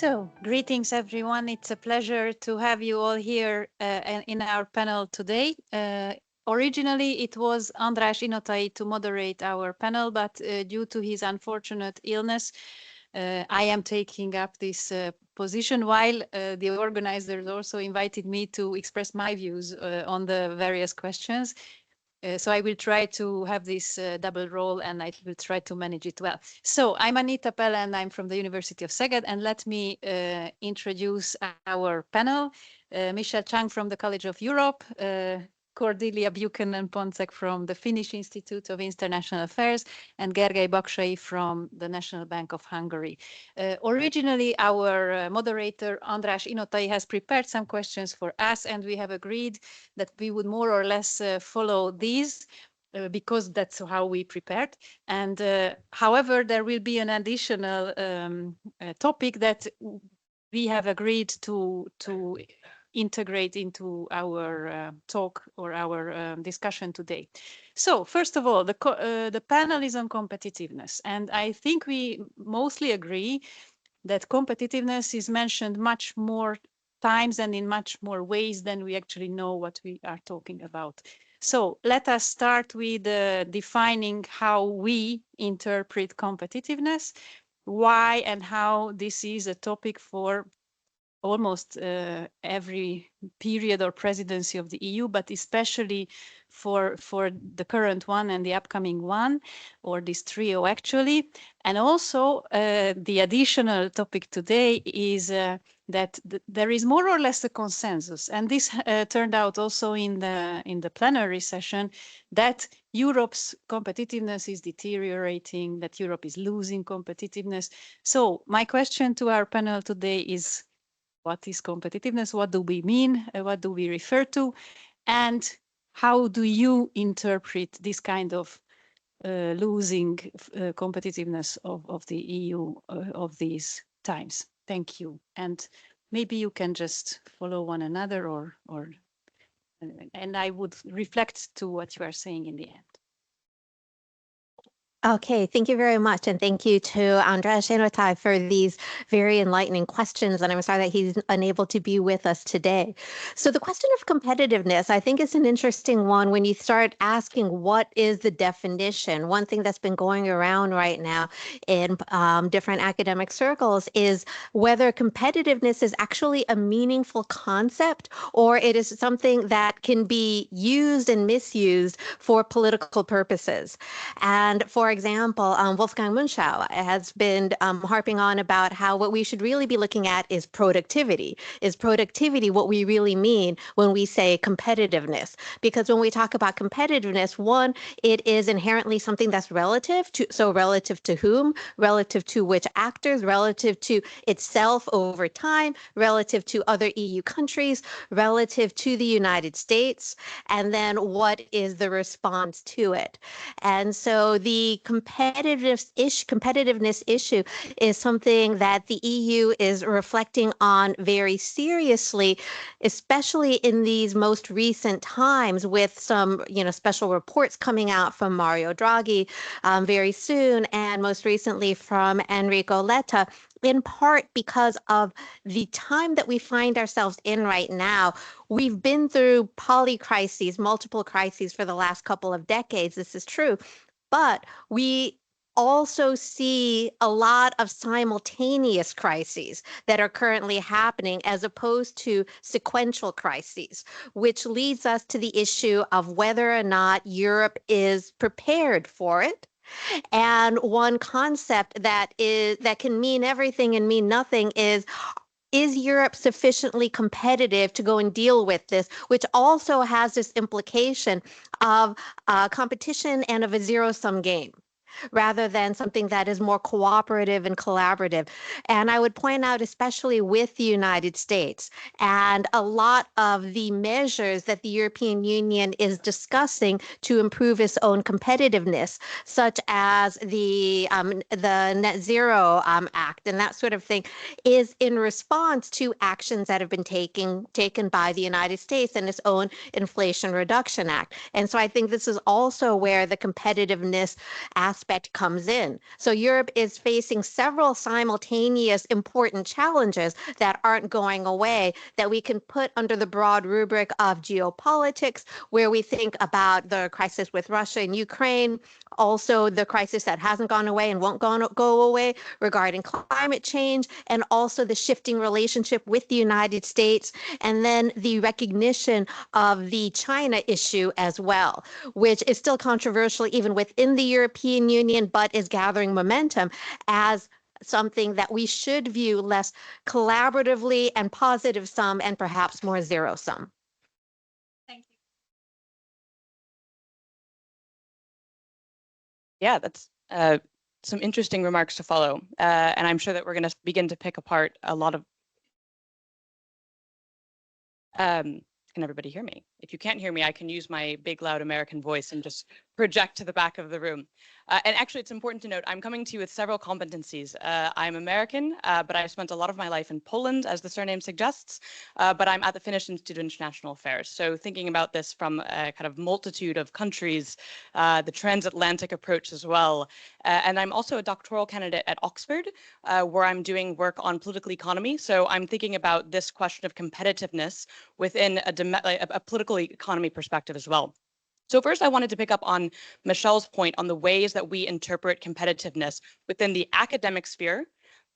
So, greetings everyone. It's a pleasure to have you all here in our panel today. Originally, it was András Inotai to moderate our panel, but due to his unfortunate illness, I am taking up this position, while the organizers also invited me to express my views on the various questions. So I will try to have this double role, and I will try to manage it well. So I'm Anita Pelle, and I'm from the University of Szeged. And let me introduce our panel. Michele Chang from the College of Europe, Cordelia Buchanan Ponczek from the Finnish Institute of International Affairs, and Gergely Baksay from the National Bank of Hungary. Originally, our moderator, András Inotai, has prepared some questions for us, and we have agreed that we would more or less follow these because that's how we prepared. And however, there will be an additional topic that we have agreed to integrate into our talk or our discussion today. So first of all, the panel is on competitiveness. And I think we mostly agree that competitiveness is mentioned much more times and in much more ways than we actually know what we are talking about. So let us start with defining how we interpret competitiveness, why and how this is a topic for almost every period or presidency of the EU, but especially for the current one and the upcoming one, or this trio actually. And also the additional topic today is that there is more or less a consensus, and this turned out also in the plenary session, that Europe's competitiveness is deteriorating, that Europe is losing competitiveness. So my question to our panel today is, what is competitiveness? What do we mean? What do we refer to? And how do you interpret this kind of losing competitiveness of the EU of these times? Thank you. And maybe you can just follow one another, and I would reflect to what you are saying in the end. Okay, thank you very much. And thank you to András Inotai for these very enlightening questions. And I'm sorry that he's unable to be with us today. So the question of competitiveness, I think, is an interesting one when you start asking what is the definition. One thing that's been going around right now in different academic circles is whether competitiveness is actually a meaningful concept, or it is something that can be used and misused for political purposes. And for example, Wolfgang Munchau has been harping on about how what we should really be looking at is productivity. Is productivity what we really mean when we say competitiveness? Because when we talk about competitiveness, one, it is inherently something that's relative to, so relative to whom, relative to which actors, relative to itself over time, relative to other EU countries, relative to the United States, and then what is the response to it? And so the competitiveness issue is something that the EU is reflecting on very seriously, especially in these most recent times, with some special reports coming out from Mario Draghi very soon, and most recently from Enrico Letta, in part because of the time that we find ourselves in right now. We've been through polycrises, multiple crises for the last couple of decades. This is true. But we also see a lot of simultaneous crises that are currently happening as opposed to sequential crises, which leads us to the issue of whether or not Europe is prepared for it. And one concept that can mean everything and mean nothing is Europe sufficiently competitive to go and deal with this, which also has this implication of competition and of a zero-sum game, rather than something that is more cooperative and collaborative. And I would point out, especially with the United States, and a lot of the measures that the European Union is discussing to improve its own competitiveness, such as the Net Zero Act and that sort of thing, is in response to actions that have been taken by the United States and its own Inflation Reduction Act. And so I think this is also where the competitiveness aspect aspect comes in. So Europe is facing several simultaneous important challenges that aren't going away that we can put under the broad rubric of geopolitics, where we think about the crisis with Russia and Ukraine, also the crisis that hasn't gone away and won't go away regarding climate change, and also the shifting relationship with the United States, and then the recognition of the China issue as well, which is still controversial even within the European Union, but is gathering momentum as something that we should view less collaboratively and positive sum and perhaps more zero sum. Thank you. Yeah, that's some interesting remarks to follow. And I'm sure that we're going to begin to pick apart a lot of... Can everybody hear me? If you can't hear me, I can use my big, loud American voice and just project to the back of the room. And actually, it's important to note, I'm coming to you with several competencies. I'm American, but I've spent a lot of my life in Poland, as the surname suggests, but I'm at the Finnish Institute of International Affairs. So thinking about this from a kind of multitude of countries, the transatlantic approach as well. And I'm also a doctoral candidate at Oxford, where I'm doing work on political economy. So I'm thinking about this question of competitiveness within a political economy perspective as well. So first, I wanted to pick up on Michele's point on the ways that we interpret competitiveness within the academic sphere,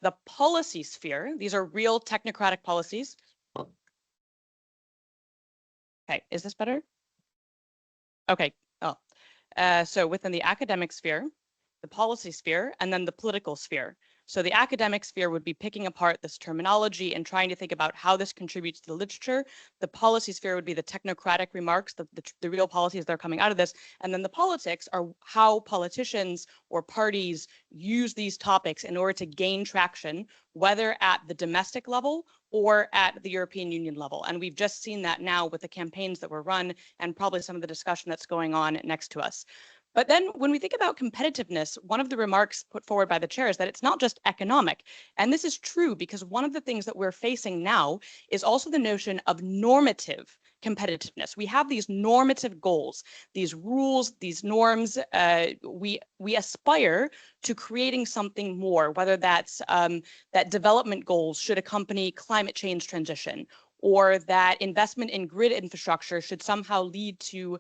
the policy sphere. These are real technocratic policies. Okay, is this better? Okay, so within the academic sphere, the policy sphere, and then the political sphere. So the academic sphere would be picking apart this terminology and trying to think about how this contributes to the literature. The policy sphere would be the technocratic remarks, the real policies that are coming out of this. And then the politics are how politicians or parties use these topics in order to gain traction, whether at the domestic level or at the European Union level. And we've just seen that now with the campaigns that were run and probably some of the discussion that's going on next to us. But then when we think about competitiveness, one of the remarks put forward by the chair is that it's not just economic. And this is true because one of the things that we're facing now is also the notion of normative competitiveness. We have these normative goals, these rules, these norms. We aspire to creating something more, whether that's that development goals should accompany climate change transition, or that investment in grid infrastructure should somehow lead to,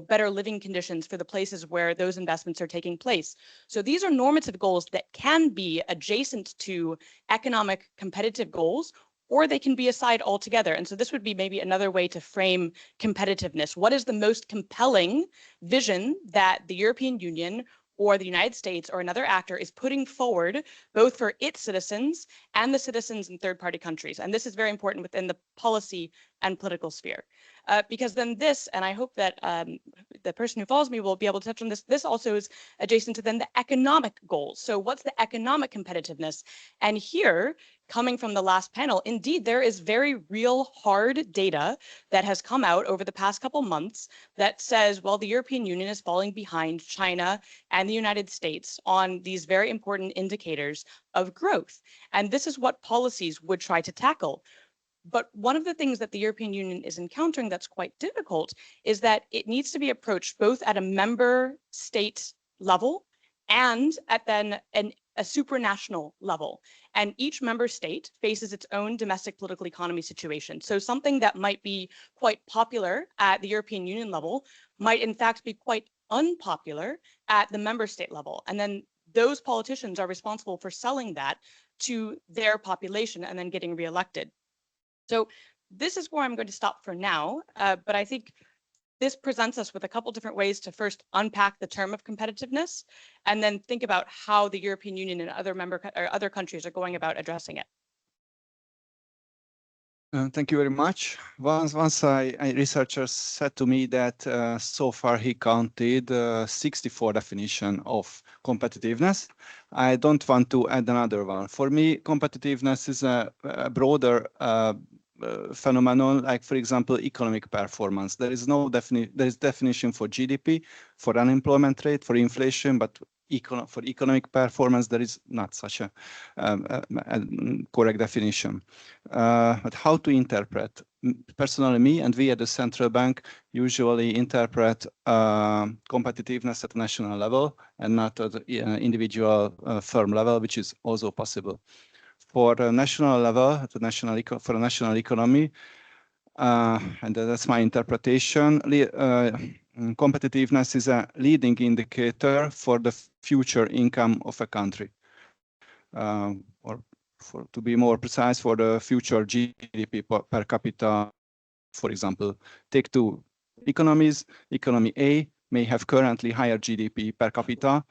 better living conditions for the places where those investments are taking place. So these are normative goals that can be adjacent to economic competitive goals, or they can be aside altogether. And so this would be maybe another way to frame competitiveness. What is the most compelling vision that the European Union or the United States or another actor is putting forward, both for its citizens and the citizens in third-party countries? And this is very important within the policy and political sphere. Because then this, and I hope that the person who follows me will be able to touch on this, this also is adjacent to then the economic goals. So what's the economic competitiveness? And here, coming from the last panel, indeed, there is very real hard data that has come out over the past couple months that says, well, the European Union is falling behind China and the United States on these very important indicators of growth. And this is what policies would try to tackle. But one of the things that the European Union is encountering that's quite difficult is that it needs to be approached both at a member state level and at then a supranational level. And each member state faces its own domestic political economy situation. So something that might be quite popular at the European Union level might in fact be quite unpopular at the member state level. And then those politicians are responsible for selling that to their population and then getting reelected. So this is where I'm going to stop for now, but I think this presents us with a couple different ways to first unpack the term of competitiveness and then think about how the European Union and other countries are going about addressing it. Thank you very much. Once researchers said to me that so far he counted 64 definitions of competitiveness. I don't want to add another one. For me, competitiveness is a broader phenomenon, like, for example, economic performance. There is no definition for GDP, for unemployment rate, for inflation, but for economic performance, there is not such a correct definition. But how to interpret? Personally, me and we at the central bank usually interpret competitiveness at national level and not at the individual firm level, which is also possible. For the national level, for the national economy, and that's my interpretation, competitiveness is a leading indicator for the future income of a country. Or to be more precise, for the future GDP per capita, for example. Take two economies. Economy A may have currently higher GDP per capita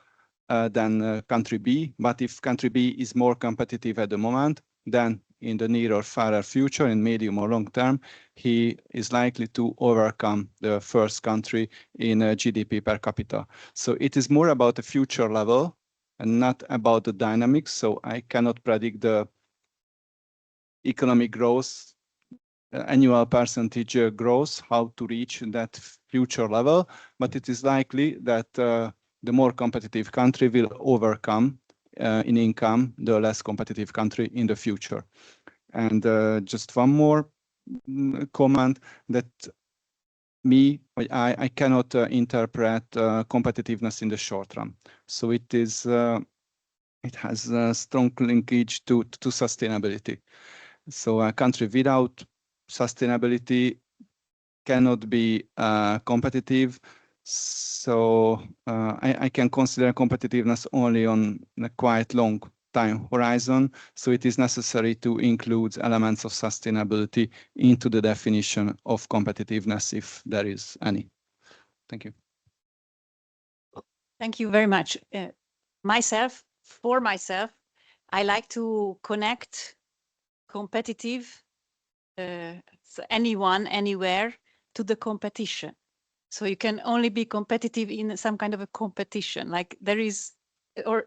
than country B, but if country B is more competitive at the moment, then in the near or farther future, in medium or long term, he is likely to overcome the first country in GDP per capita. So it is more about the future level and not about the dynamics. So I cannot predict the economic growth, annual percentage growth, how to reach that future level, but it is likely that the more competitive country will overcome in income the less competitive country in the future. And just one more comment, that I cannot interpret competitiveness in the short run. So it has a strong linkage to sustainability. So a country without sustainability cannot be competitive. So I can consider competitiveness only on a quite long time horizon. So it is necessary to include elements of sustainability into the definition of competitiveness, if there is any. Thank you. Thank you very much. For myself, I like to connect competitive, anyone, anywhere, to the competition. So you can only be competitive in some kind of a competition, like there is,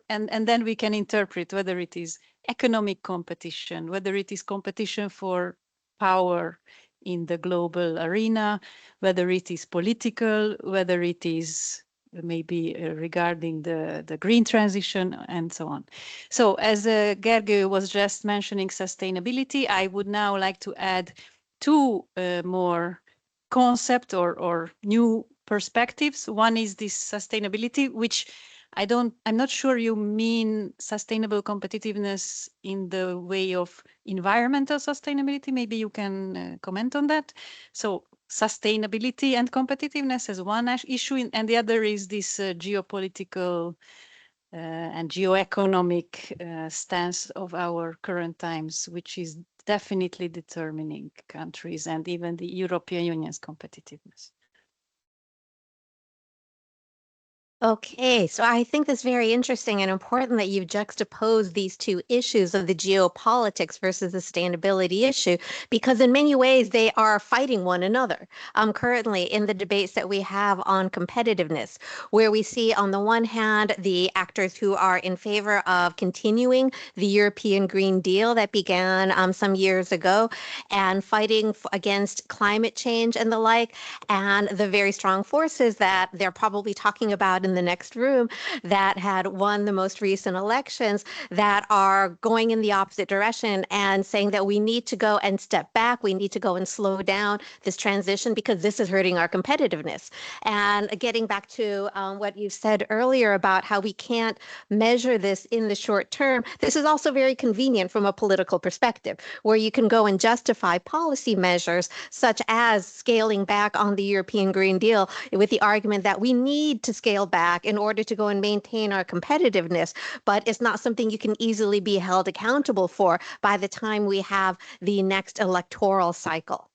and then we can interpret whether it is economic competition, whether it is competition for power in the global arena, whether it is political, whether it is maybe regarding the green transition and so on. So as Gergely was just mentioning sustainability, I would now like to add two more concept or new perspectives. One is this sustainability, which I'm not sure you mean sustainable competitiveness in the way of environmental sustainability. Maybe you can comment on that. So sustainability and competitiveness as one issue, and the other is this geopolitical and geoeconomic stance of our current times, which is definitely determining countries and even the European Union's competitiveness. Okay, so I think that's very interesting and important that you've juxtaposed these two issues of the geopolitics versus the sustainability issue, because in many ways they are fighting one another. Currently in the debates that we have on competitiveness, where we see on the one hand the actors who are in favor of continuing the European Green Deal that began some years ago and fighting against climate change and the like, and the very strong forces that they're probably talking about in the next room that had won the most recent elections that are going in the opposite direction and saying that we need to go and step back, we need to go and slow down this transition because this is hurting our competitiveness. And getting back to what you said earlier about how we can't measure this in the short term, this is also very convenient from a political perspective, where you can go and justify policy measures such as scaling back on the European Green Deal with the argument that we need to scale back in order to go and maintain our competitiveness, but it's not something you can easily be held accountable for by the time we have the next electoral cycle.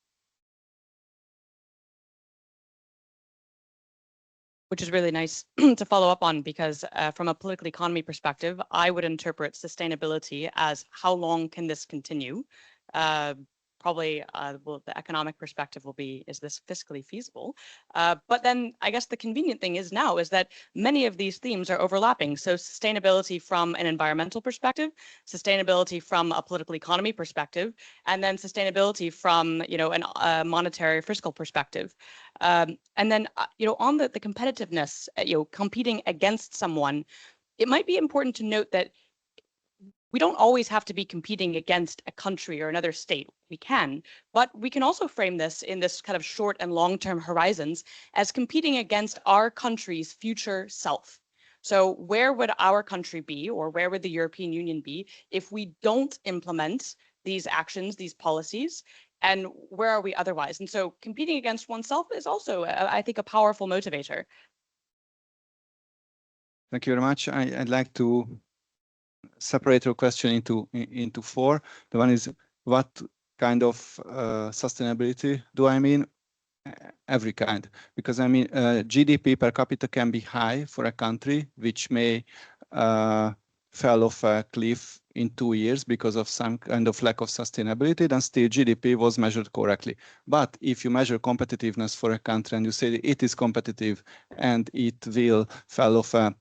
Which is really nice to follow up on, because from a political economy perspective, I would interpret sustainability as how long can this continue? Probably the economic perspective will be, is this fiscally feasible? But then I guess the convenient thing is now is that many of these themes are overlapping. So sustainability from an environmental perspective, sustainability from a political economy perspective, and then sustainability from, a monetary fiscal perspective. And then, on the competitiveness, competing against someone, it might be important to note that we don't always have to be competing against a country or another state. We can, but we can also frame this in this kind of short and long-term horizons as competing against our country's future self. So where would our country be, or where would the European Union be if we don't implement these actions, these policies, and where are we otherwise? And so competing against oneself is also, I think, a powerful motivator. Thank you very much. I'd like to separate your question into four. The one is, what kind of sustainability do I mean? Every kind, because I mean GDP per capita can be high for a country which may fall off a cliff in 2 years because of some kind of lack of sustainability, then still GDP was measured correctly. But if you measure competitiveness for a country and you say it is competitive and it will fall off a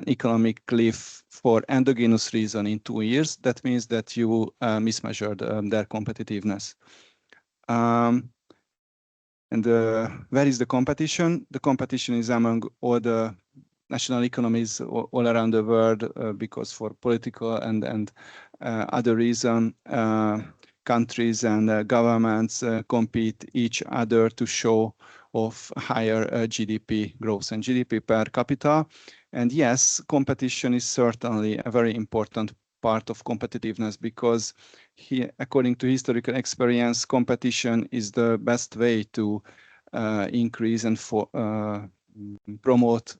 economic cliff for endogenous reason in 2 years, that means that you mismeasured their competitiveness. And where is the competition? The competition is among all the national economies all around the world, because for political and other reason, countries and governments compete each other to show of higher GDP growth and GDP per capita. And yes, competition is certainly a very important part of competitiveness, because according to historical experience, competition is the best way to increase and promote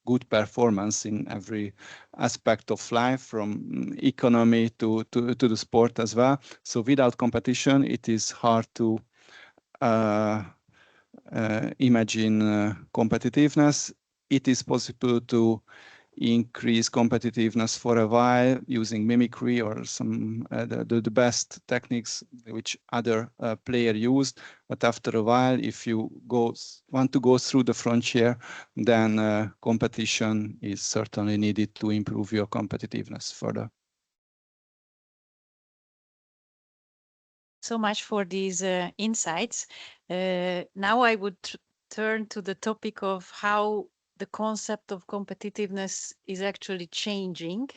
good performance in every aspect of life, from economy to the sport as well. So without competition, it is hard to imagine competitiveness. It is possible to increase competitiveness for a while using mimicry or some the best techniques which other player used. But after a while, if you want to go through the frontier, then competition is certainly needed to improve your competitiveness further. So much for these insights. Now I would turn to the topic of how the concept of competitiveness is actually changing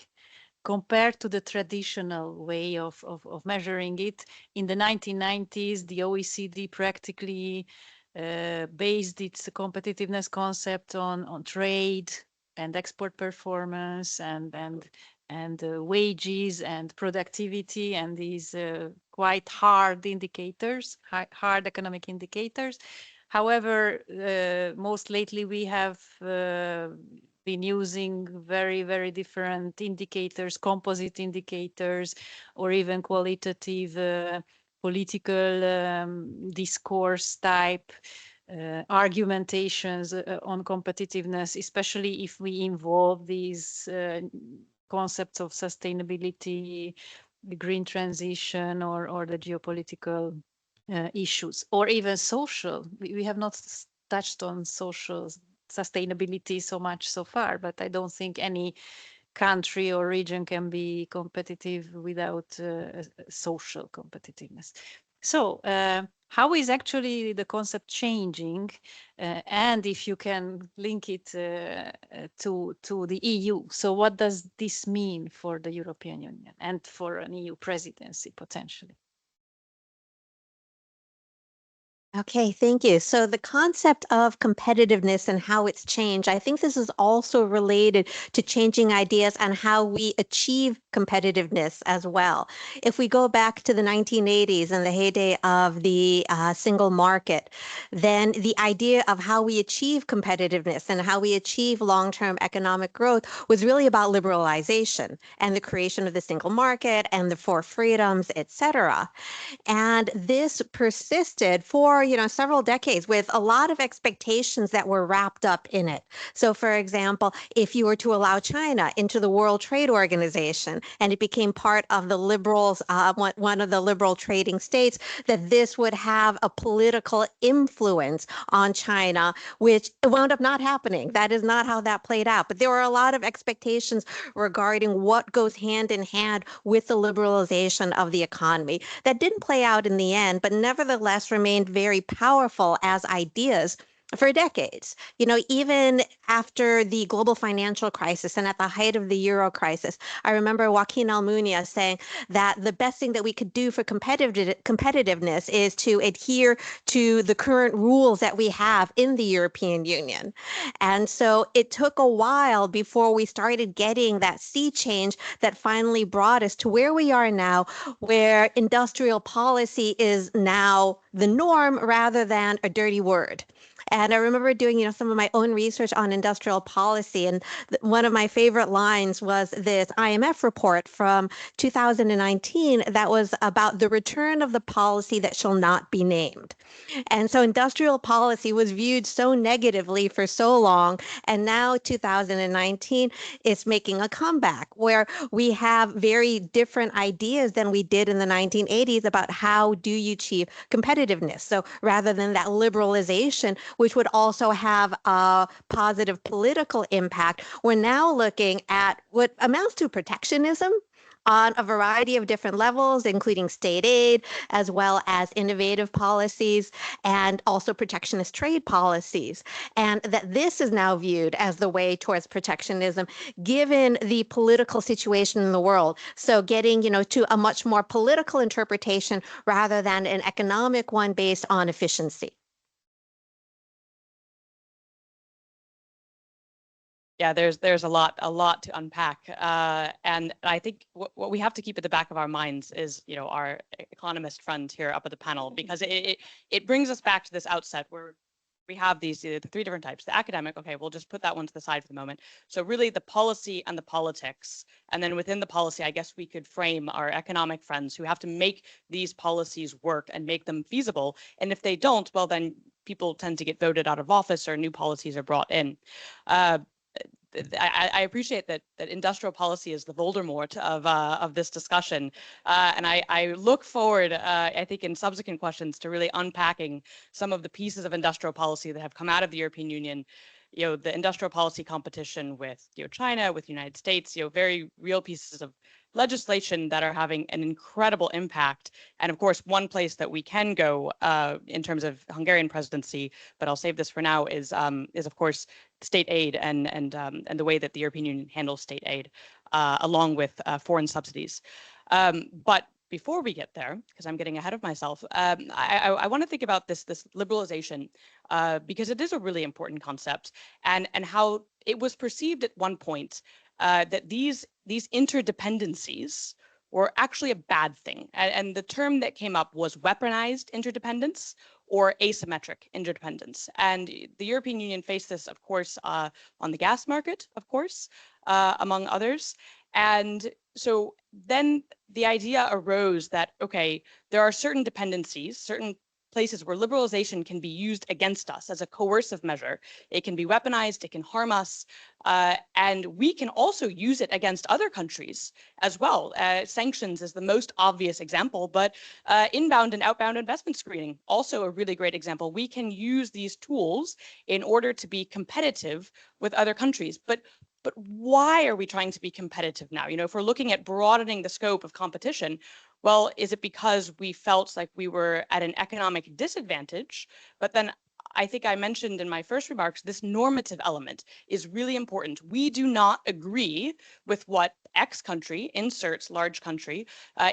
compared to the traditional way of measuring it. In the 1990s, the OECD practically based its competitiveness concept on trade and export performance and wages and productivity and these quite hard indicators, hard economic indicators. However, most lately we have been using very, very different indicators, composite indicators, or even qualitative political discourse type argumentations on competitiveness, especially if we involve these concepts of sustainability, the green transition, or the geopolitical issues, or even social. We have not touched on social sustainability so much so far, but I don't think any country or region can be competitive without social competitiveness. So how is actually the concept changing? And if you can link it to the EU. So what does this mean for the European Union and for an EU presidency potentially? Okay, thank you. So the concept of competitiveness and how it's changed, I think this is also related to changing ideas on how we achieve competitiveness as well. If we go back to the 1980s and the heyday of the single market, then the idea of how we achieve competitiveness and how we achieve long-term economic growth was really about liberalization and the creation of the single market and the four freedoms, etc. And this persisted for, several decades with a lot of expectations that were wrapped up in it. So, for example, if you were to allow China into the World Trade Organization and it became part of the liberals, one of the liberal trading states, that this would have a political influence on China, which wound up not happening. That is not how that played out. But there were a lot of expectations regarding what goes hand in hand with the liberalization of the economy. That didn't play out in the end, but nevertheless remained very powerful as ideas for decades. You know, even after the global financial crisis and at the height of the Euro crisis, I remember Joaquin Almunia saying that the best thing that we could do for competitiveness is to adhere to the current rules that we have in the European Union. And so it took a while before we started getting that sea change that finally brought us to where we are now, where industrial policy is now the norm rather than a dirty word. And I remember doing, you know, some of my own research on industrial policy. And one of my favorite lines was this IMF report from 2019 that was about the return of the policy that shall not be named. And so industrial policy was viewed so negatively for so long. And now 2019 is making a comeback where we have very different ideas than we did in the 1980s about how do you achieve competitiveness. So rather than that liberalization, which would also have a positive political impact, we're now looking at what amounts to protectionism on a variety of different levels, including state aid, as well as innovative policies, and also protectionist trade policies. And that this is now viewed as the way towards protectionism, given the political situation in the world. So getting, you know, to a much more political interpretation rather than an economic one based on efficiency. Yeah, there's a lot to unpack, and I think what we have to keep at the back of our minds is, you know, our economist friend here up at the panel, because it brings us back to this outset where we have these the three different types. The academic, okay, we'll just put that one to the side for the moment. So really the policy and the politics, and then within the policy, I guess we could frame our economic friends who have to make these policies work and make them feasible. And if they don't, well, then people tend to get voted out of office or new policies are brought in. I appreciate that industrial policy is the Voldemort of this discussion, and I look forward, I think, in subsequent questions to really unpacking some of the pieces of industrial policy that have come out of the European Union. You know, the industrial policy competition with, you know, China, with the United States, you know, very real pieces of legislation that are having an incredible impact. And of course, one place that we can go in terms of Hungarian presidency, but I'll save this for now, is of course state aid and the way that the European Union handles state aid, along with foreign subsidies. But before we get there, because I'm getting ahead of myself, I want to think about this liberalization, because it is a really important concept, and how it was perceived at one point that these interdependencies were actually a bad thing. And the term that came up was weaponized interdependence or asymmetric interdependence. And the European Union faced this, of course, on the gas market, of course, among others. And so then the idea arose that, okay, there are certain dependencies, certain places where liberalization can be used against us as a coercive measure. It can be weaponized, it can harm us, and we can also use it against other countries as well. Sanctions is the most obvious example, but inbound and outbound investment screening, also a really great example. We can use these tools in order to be competitive with other countries. But why are we trying to be competitive now? You know, if we're looking at broadening the scope of competition, well, is it because we felt like we were at an economic disadvantage? But then I think I mentioned in my first remarks, this normative element is really important. We do not agree with what X country, inserts large country,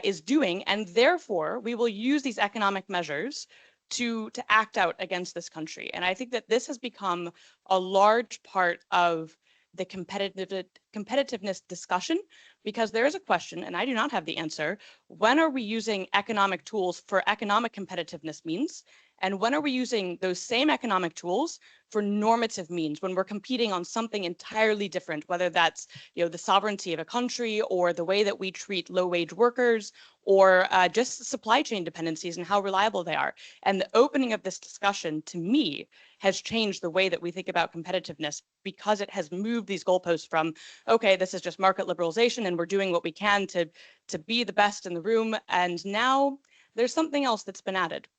is doing, and therefore we will use these economic measures to act out against this country. And I think that this has become a large part of the competitiveness discussion, because there is a question, and I do not have the answer: when are we using economic tools for economic competitiveness means? And when are we using those same economic tools for normative means, when we're competing on something entirely different, whether that's, you know, the sovereignty of a country, or the way that we treat low-wage workers, or just supply chain dependencies and how reliable they are. And the opening of this discussion, to me, has changed the way that we think about competitiveness, because it has moved these goalposts from, okay, this is just market liberalization and we're doing what we can to be the best in the room, and now there's something else that's been added.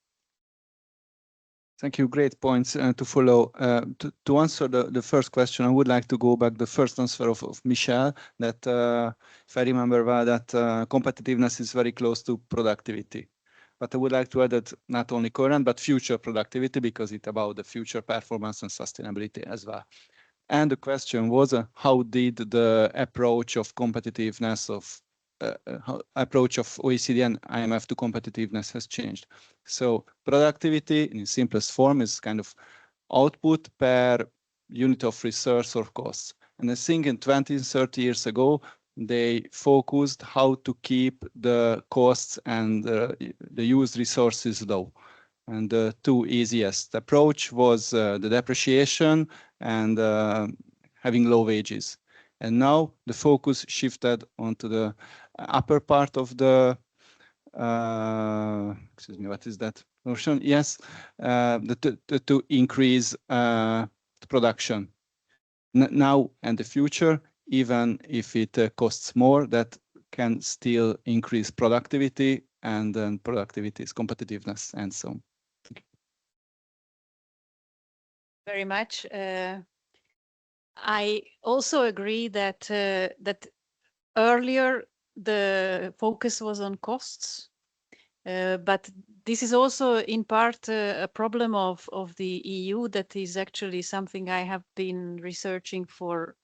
Thank you. Great points to follow. To answer the first question, I would like to go back the first answer of Michele, that if I remember well, that competitiveness is very close to productivity. But I would like to add that not only current, but future productivity, because it's about the future performance and sustainability as well. And the question was, how did the approach of competitiveness approach of OECD and IMF to competitiveness has changed? So productivity in its simplest form is kind of output per unit of resource or costs. And I think in 20, 30 years ago, they focused how to keep the costs and the used resources low. And the two easiest approach was the depreciation and having low wages. And now the focus shifted onto the upper part of the, excuse me, what is that notion? Yes, to increase the production. Now and the future, even if it costs more, that can still increase productivity, and then productivity is competitiveness and so on. Very much. I also agree that that earlier the focus was on costs, but this is also in part a problem of the EU. That is actually something I have been researching for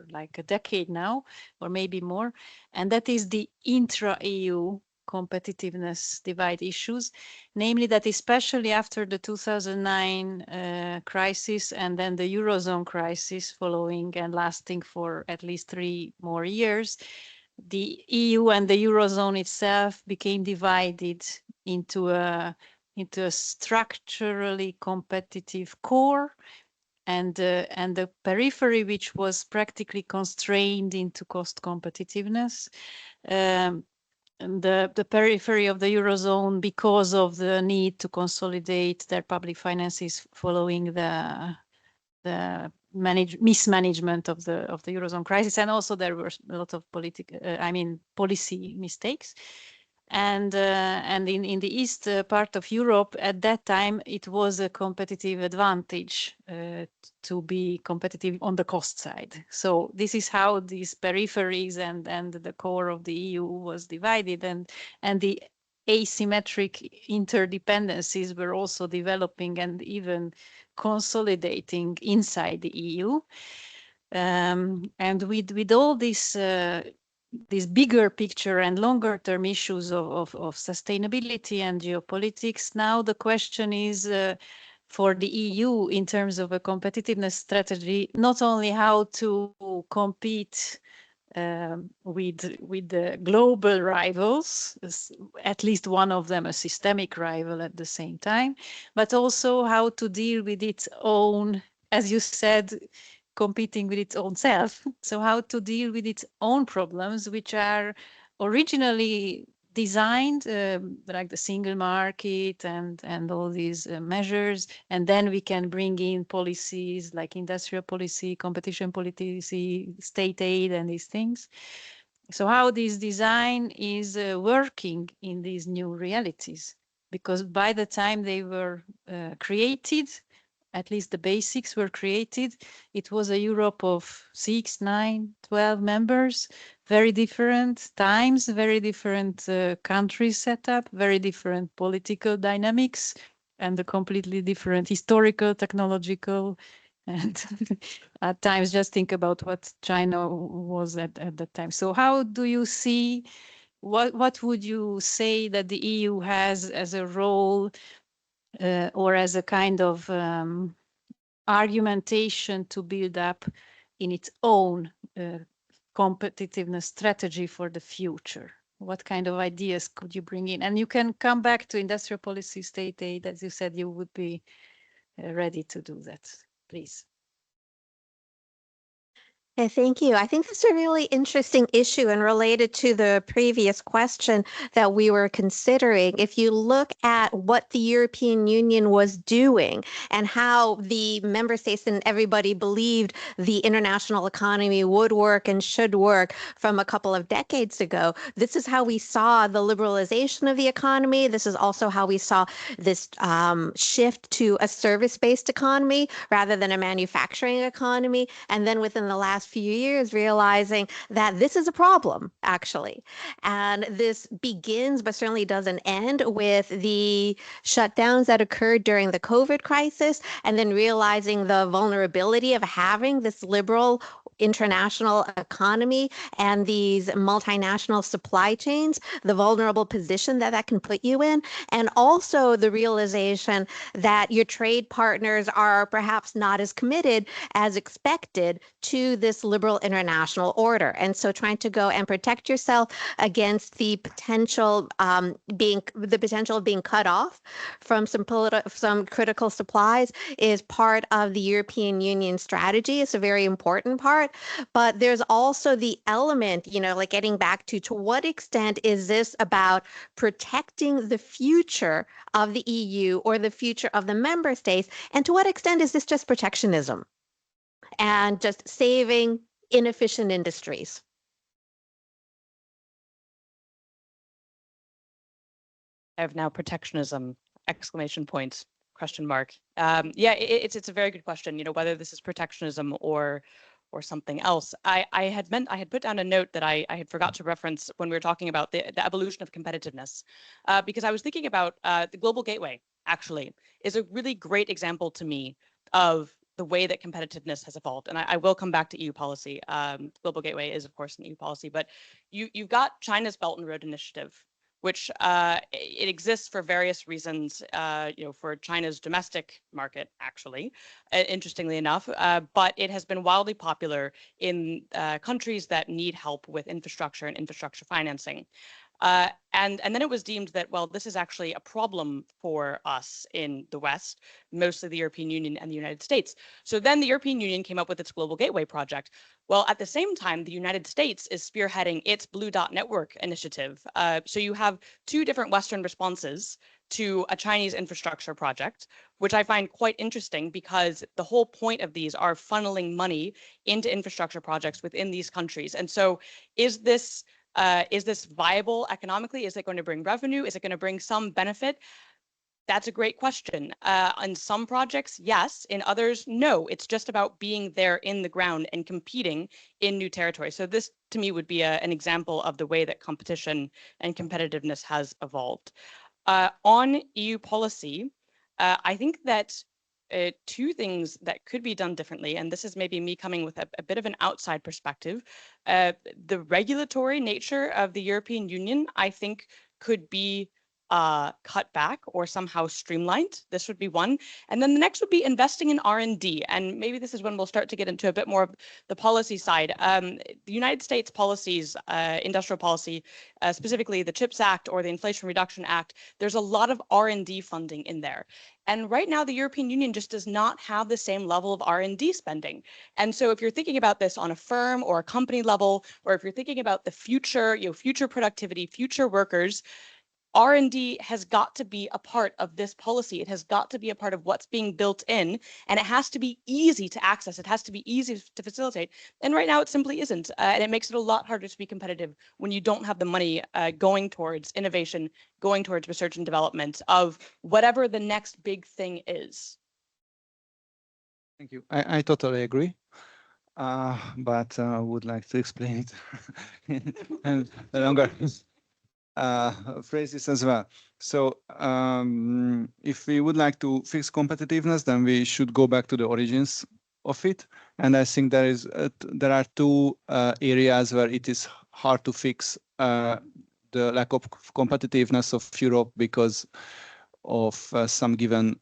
like a decade now, or maybe more, and that is the intra-EU competitiveness divide issues, namely that especially after the 2009 crisis and then the Eurozone crisis following and lasting for at least 3 more years, the EU and the Eurozone itself became divided into a structurally competitive core and the periphery, which was practically constrained into cost competitiveness. And the periphery of the Eurozone, because of the need to consolidate their public finances following the mismanagement of the Eurozone crisis, and also there were a lot of policy mistakes. And in the east part of Europe at that time, it was a competitive advantage to be competitive on the cost side. So this is how these peripheries and the core of the EU was divided, and the asymmetric interdependencies were also developing and even consolidating inside the EU. And with all this bigger picture and longer term issues of sustainability and geopolitics, now the question is for the EU in terms of a competitiveness strategy, not only how to compete with the global rivals, at least one of them a systemic rival at the same time, but also how to deal with its own, as you said, competing with its own self. So how to deal with its own problems, which are originally designed like the single market and all these measures, and then we can bring in policies like industrial policy, competition policy, state aid, and these things. So how this design is working in these new realities, because by the time they were created, at least the basics were created, it was a Europe of 6, 9, 12 members, very different times, very different countries set up, very different political dynamics, and a completely different historical, technological, and at times just think about what China was at that time. So how do you see, what would you say that the EU has as a role or as a kind of argumentation to build up in its own competitiveness strategy for the future? What kind of ideas could you bring in? And you can come back to industrial policy, state aid, as you said, you would be ready to do that, please. Thank you. I think that's a really interesting issue and related to the previous question that we were considering. If you look at what the European Union was doing and how the member states and everybody believed the international economy would work and should work from a couple of decades ago, this is how we saw the liberalization of the economy. This is also how we saw this shift to a service-based economy rather than a manufacturing economy. And then within the last last few years, realizing that this is a problem, actually. And this begins, but certainly doesn't end, with the shutdowns that occurred during the COVID crisis, and then realizing the vulnerability of having this liberal international economy and these multinational supply chains, the vulnerable position that that can put you in, and also the realization that your trade partners are perhaps not as committed as expected to this liberal international order. And so trying to go and protect yourself against the potential of being cut off from some critical supplies is part of the European Union strategy. It's a very important part. But there's also the element, like getting back to what extent is this about protecting the future of the EU or the future of the member states? And to what extent is this just protectionism and just saving inefficient industries? I have now protectionism, exclamation point, question mark. Yeah, it's a very good question, whether this is protectionism or something else. I had put down a note that I had forgot to reference when we were talking about the evolution of competitiveness, because I was thinking about the Global Gateway, actually, is a really great example to me of the way that competitiveness has evolved. And I will come back to EU policy. Global Gateway is, of course, an EU policy, but you've got China's Belt and Road Initiative, which it exists for various reasons, for China's domestic market, actually, interestingly enough, but it has been wildly popular in countries that need help with infrastructure and infrastructure financing. And then it was deemed that, well, this is actually a problem for us in the West, mostly the European Union and the United States. So then the European Union came up with its Global Gateway project. Well, at the same time, the United States is spearheading its Blue Dot Network initiative. So you have two different Western responses to a Chinese infrastructure project, which I find quite interesting because the whole point of these are funneling money into infrastructure projects within these countries. And so is this viable economically? Is it going to bring revenue? Is it going to bring some benefit? That's a great question. On some projects, yes. In others, no. It's just about being there in the ground and competing in new territory. So this, to me, would be an example of the way that competition and competitiveness has evolved. On EU policy, I think that two things that could be done differently, and this is maybe me coming with a bit of an outside perspective. The regulatory nature of the European Union, I think, could be cut back or somehow streamlined. This would be one. And then the next would be investing in R&D. And maybe this is when we'll start to get into a bit more of the policy side. The United States policies, industrial policy, specifically the CHIPS Act or the Inflation Reduction Act, there's a lot of R&D funding in there. And right now, the European Union just does not have the same level of R&D spending. And so if you're thinking about this on a firm or a company level, or if you're thinking about the future, future productivity, future workers, R&D has got to be a part of this policy. It has got to be a part of what's being built in, and it has to be easy to access. It has to be easy to facilitate. And right now it simply isn't. And it makes it a lot harder to be competitive when you don't have the money going towards innovation, going towards research and development of whatever the next big thing is. Thank you. I totally agree. But I would like to explain it in longer phrases as well. So if we would like to fix competitiveness, then we should go back to the origins of it. And I think there are two areas where it is hard to fix the lack of competitiveness of Europe because of some given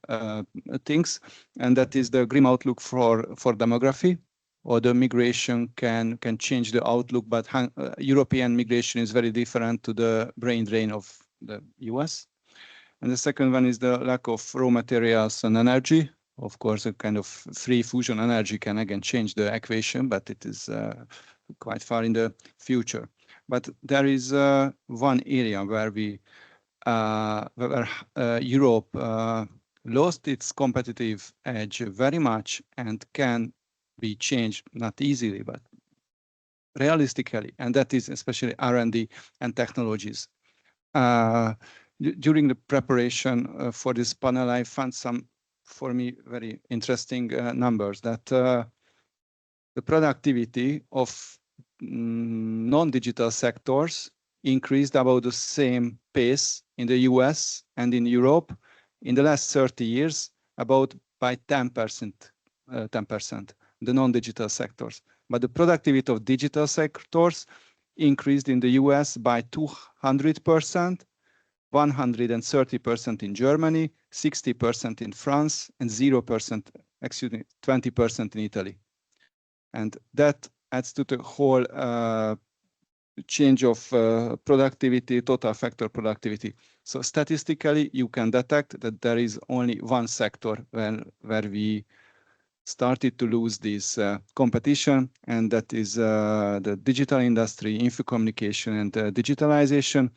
things. And that is the grim outlook for demography. Or the migration can change the outlook, but European migration is very different to the brain drain of the US. And the second one is the lack of raw materials and energy. Of course, a kind of free fusion energy can again change the equation, but it is quite far in the future. But there is one area where Europe lost its competitive edge very much and can be changed, not easily, but realistically, and that is especially R&D and technologies. During the preparation for this panel, I found some, for me, very interesting numbers that the productivity of non-digital sectors increased about the same pace in the US and in Europe in the last 30 years, about by 10%, the non-digital sectors. But the productivity of digital sectors increased in the US by 200%, 130% in Germany, 60% in France, and 0%, excuse me, 20% in Italy. And that adds to the whole change of productivity, total factor productivity. So statistically, you can detect that there is only one sector where we started to lose this competition, and that is the digital industry, info communication, and digitalization.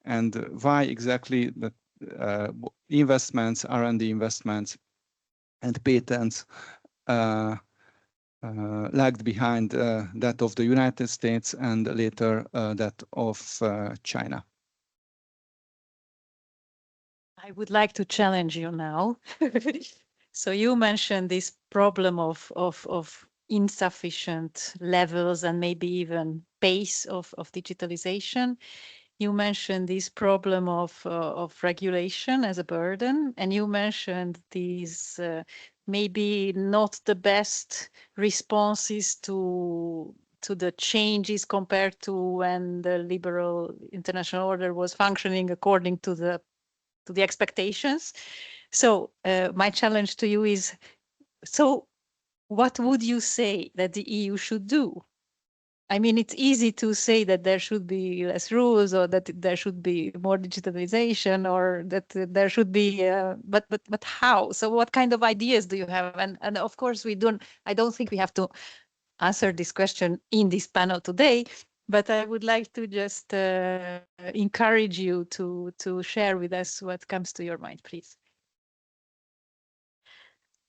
And why exactly the investments, R&D investments, and patents lagged behind that of the United States and later that of China. I would like to challenge you now. So you mentioned this problem of insufficient levels and maybe even pace of digitalization. You mentioned this problem of regulation as a burden, and you mentioned these maybe not the best responses to the changes compared to when the liberal international order was functioning according to the expectations. So my challenge to you is, so what would you say that the EU should do? I mean, it's easy to say that there should be less rules, or that there should be more digitalization, or that there should be, but how? So what kind of ideas do you have? And of course, I don't think we have to answer this question in this panel today, but I would like to just encourage you to share with us what comes to your mind, please.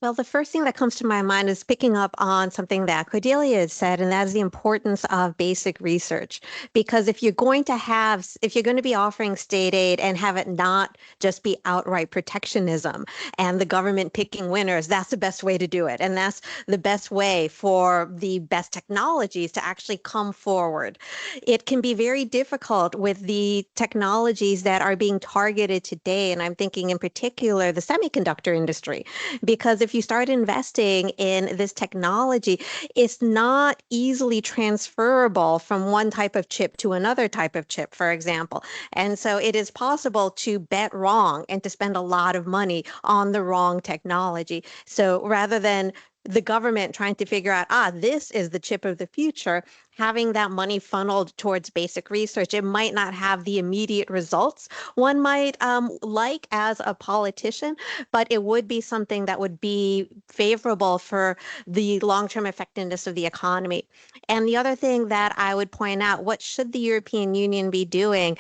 Well, the first thing that comes to my mind is picking up on something that Cordelia had said, and that is the importance of basic research. Because if you're going to be offering state aid and have it not just be outright protectionism and the government picking winners, that's the best way to do it. And that's the best way for the best technologies to actually come forward. It can be very difficult with the technologies that are being targeted today. And I'm thinking in particular the semiconductor industry, because if you start investing in this technology, it's not easily transferable from one type of chip to another type of chip, for example. And so it is possible to bet wrong and to spend a lot of money on the wrong technology. So rather than the government trying to figure out, this is the chip of the future, having that money funneled towards basic research, it might not have the immediate results one might like as a politician, but it would be something that would be favorable for the long-term effectiveness of the economy. And the other thing that I would point out, what should the European Union be doing?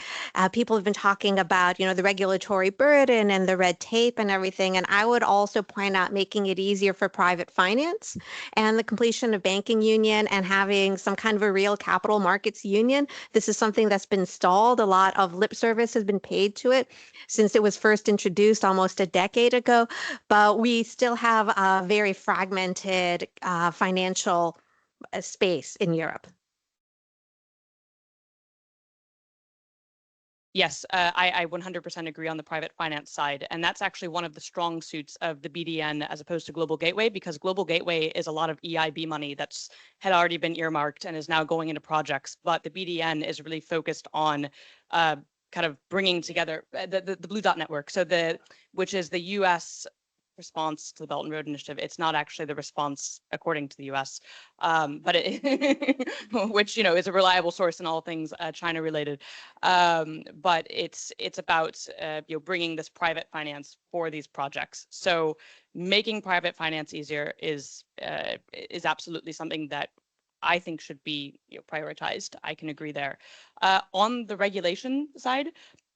People have been talking about, the regulatory burden and the red tape and everything. And I would also point out making it easier for private finance and the completion of banking union and having some kind of a real capital markets union. This is something that's been stalled. A lot of lip service has been paid to it since it was first introduced almost a decade ago, but we still have a very fragmented financial space in Europe. Yes, I 100% agree on the private finance side. And that's actually one of the strong suits of the BDN as opposed to Global Gateway, because Global Gateway is a lot of EIB money that's had already been earmarked and is now going into projects. But the BDN is really focused on kind of bringing together the Blue Dot Network, which is the US response to the Belt and Road Initiative. It's not actually the response according to the US, but which is a reliable source in all things China related. But it's about bringing this private finance for these projects. So making private finance easier is absolutely something that I think should be prioritized. I can agree there. On the regulation side,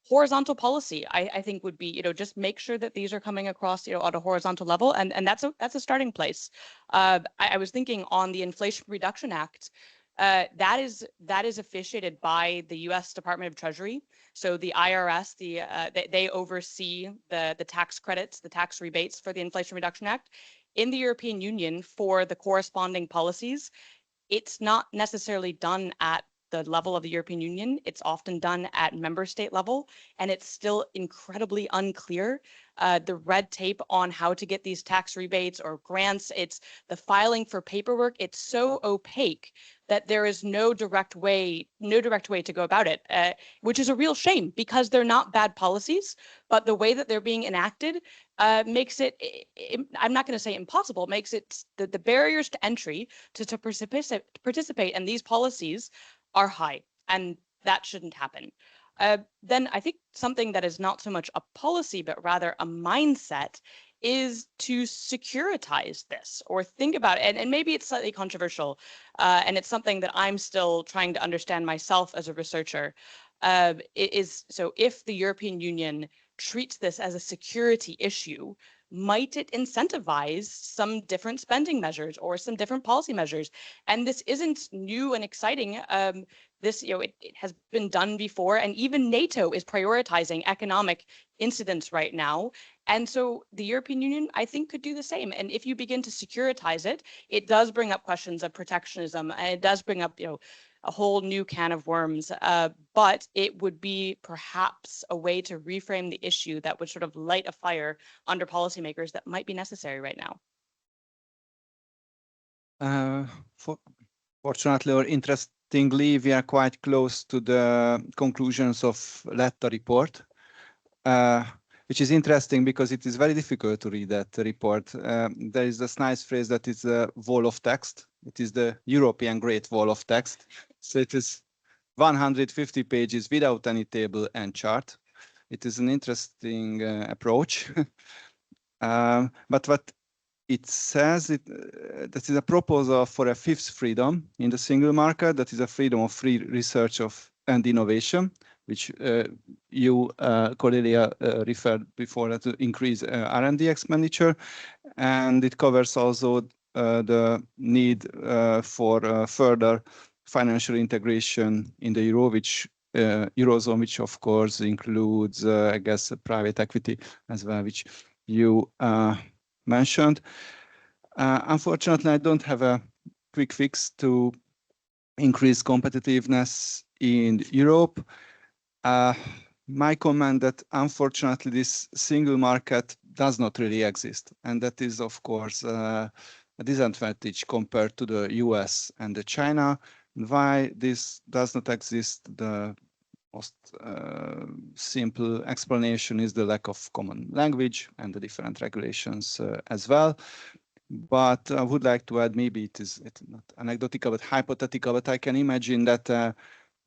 horizontal policy, I think would be, just make sure that these are coming across, at a horizontal level, and that's a starting place. I was thinking on the Inflation Reduction Act, that is officiated by the U.S. Department of Treasury. So the IRS, they oversee the tax credits, the tax rebates for the Inflation Reduction Act. In the European Union, for the corresponding policies, it's not necessarily done at the level of the European Union. It's often done at member state level, and it's still incredibly unclear. The red tape on how to get these tax rebates or grants, it's the filing for paperwork. It's so opaque that there is no direct way to go about it, which is a real shame because they're not bad policies, but the way that they're being enacted makes it, I'm not going to say impossible, makes it the barriers to entry to participate in these policies are high, and that shouldn't happen. Then I think something that is not so much a policy, but rather a mindset is to securitize this or think about it. And maybe it's slightly controversial, and it's something that I'm still trying to understand myself as a researcher. So if the European Union treats this as a security issue, might it incentivize some different spending measures or some different policy measures? And this isn't new and exciting. This, it has been done before, and even NATO is prioritizing economic incidents right now. And so the European Union, I think, could do the same. And if you begin to securitize it, it does bring up questions of protectionism, and it does bring up, a whole new can of worms, but it would be perhaps a way to reframe the issue that would sort of light a fire under policymakers that might be necessary right now. Fortunately or interestingly, we are quite close to the conclusions of Letta report, which is interesting because it is very difficult to read that report. There is this nice phrase that it's a wall of text. It is the European Great Wall of Text. So it is 150 pages without any table and chart. It is an interesting approach. But what it says, that is a proposal for a fifth freedom in the single market, that is a freedom of free research and innovation, which you, Cordelia, referred before, to increase R&D expenditure. And it covers also the need for further financial integration in the Eurozone, which of course includes, I guess, private equity as well, which you mentioned. Unfortunately, I don't have a quick fix to increase competitiveness in Europe. My comment that unfortunately this single market does not really exist, and that is of course a disadvantage compared to the US and the China. Why this does not exist, the most simple explanation is the lack of common language and the different regulations as well. But I would like to add, maybe it's not anecdotal but hypothetical, but I can imagine that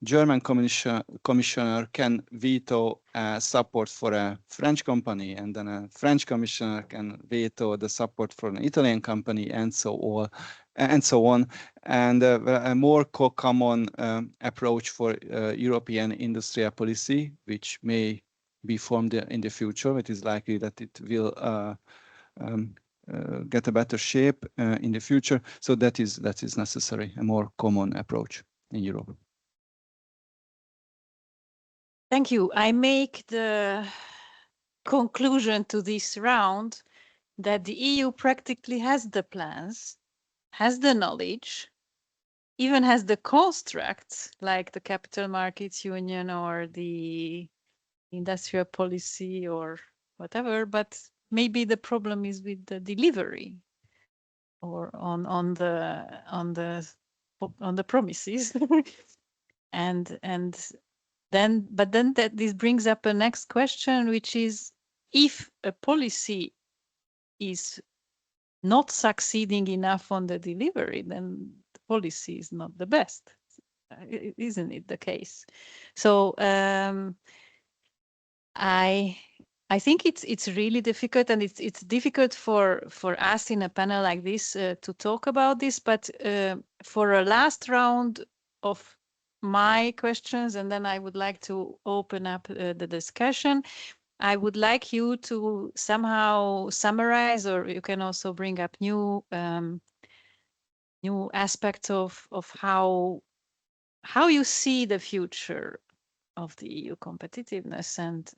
German commissioner can veto support for a French company, and then a French commissioner can veto the support for an Italian company, and so on. And a more common approach for European industrial policy, which may be formed in the future. It is likely that it will get a better shape in the future. So that is necessary, a more common approach in Europe. Thank you. I make the conclusion to this round that the EU practically has the plans, has the knowledge, even has the constructs like the Capital Markets Union or the industrial policy or whatever, but maybe the problem is with the delivery or on the promises. and then that this brings up a next question, which is, if a policy is not succeeding enough on the delivery, then the policy is not the best. Isn't it the case? So I think it's really difficult, and it's difficult for us in a panel like this to talk about this. But for a last round of my questions, and then I would like to open up the discussion. I would like you to somehow summarize, or you can also bring up new aspects of how you see the future of the EU competitiveness, and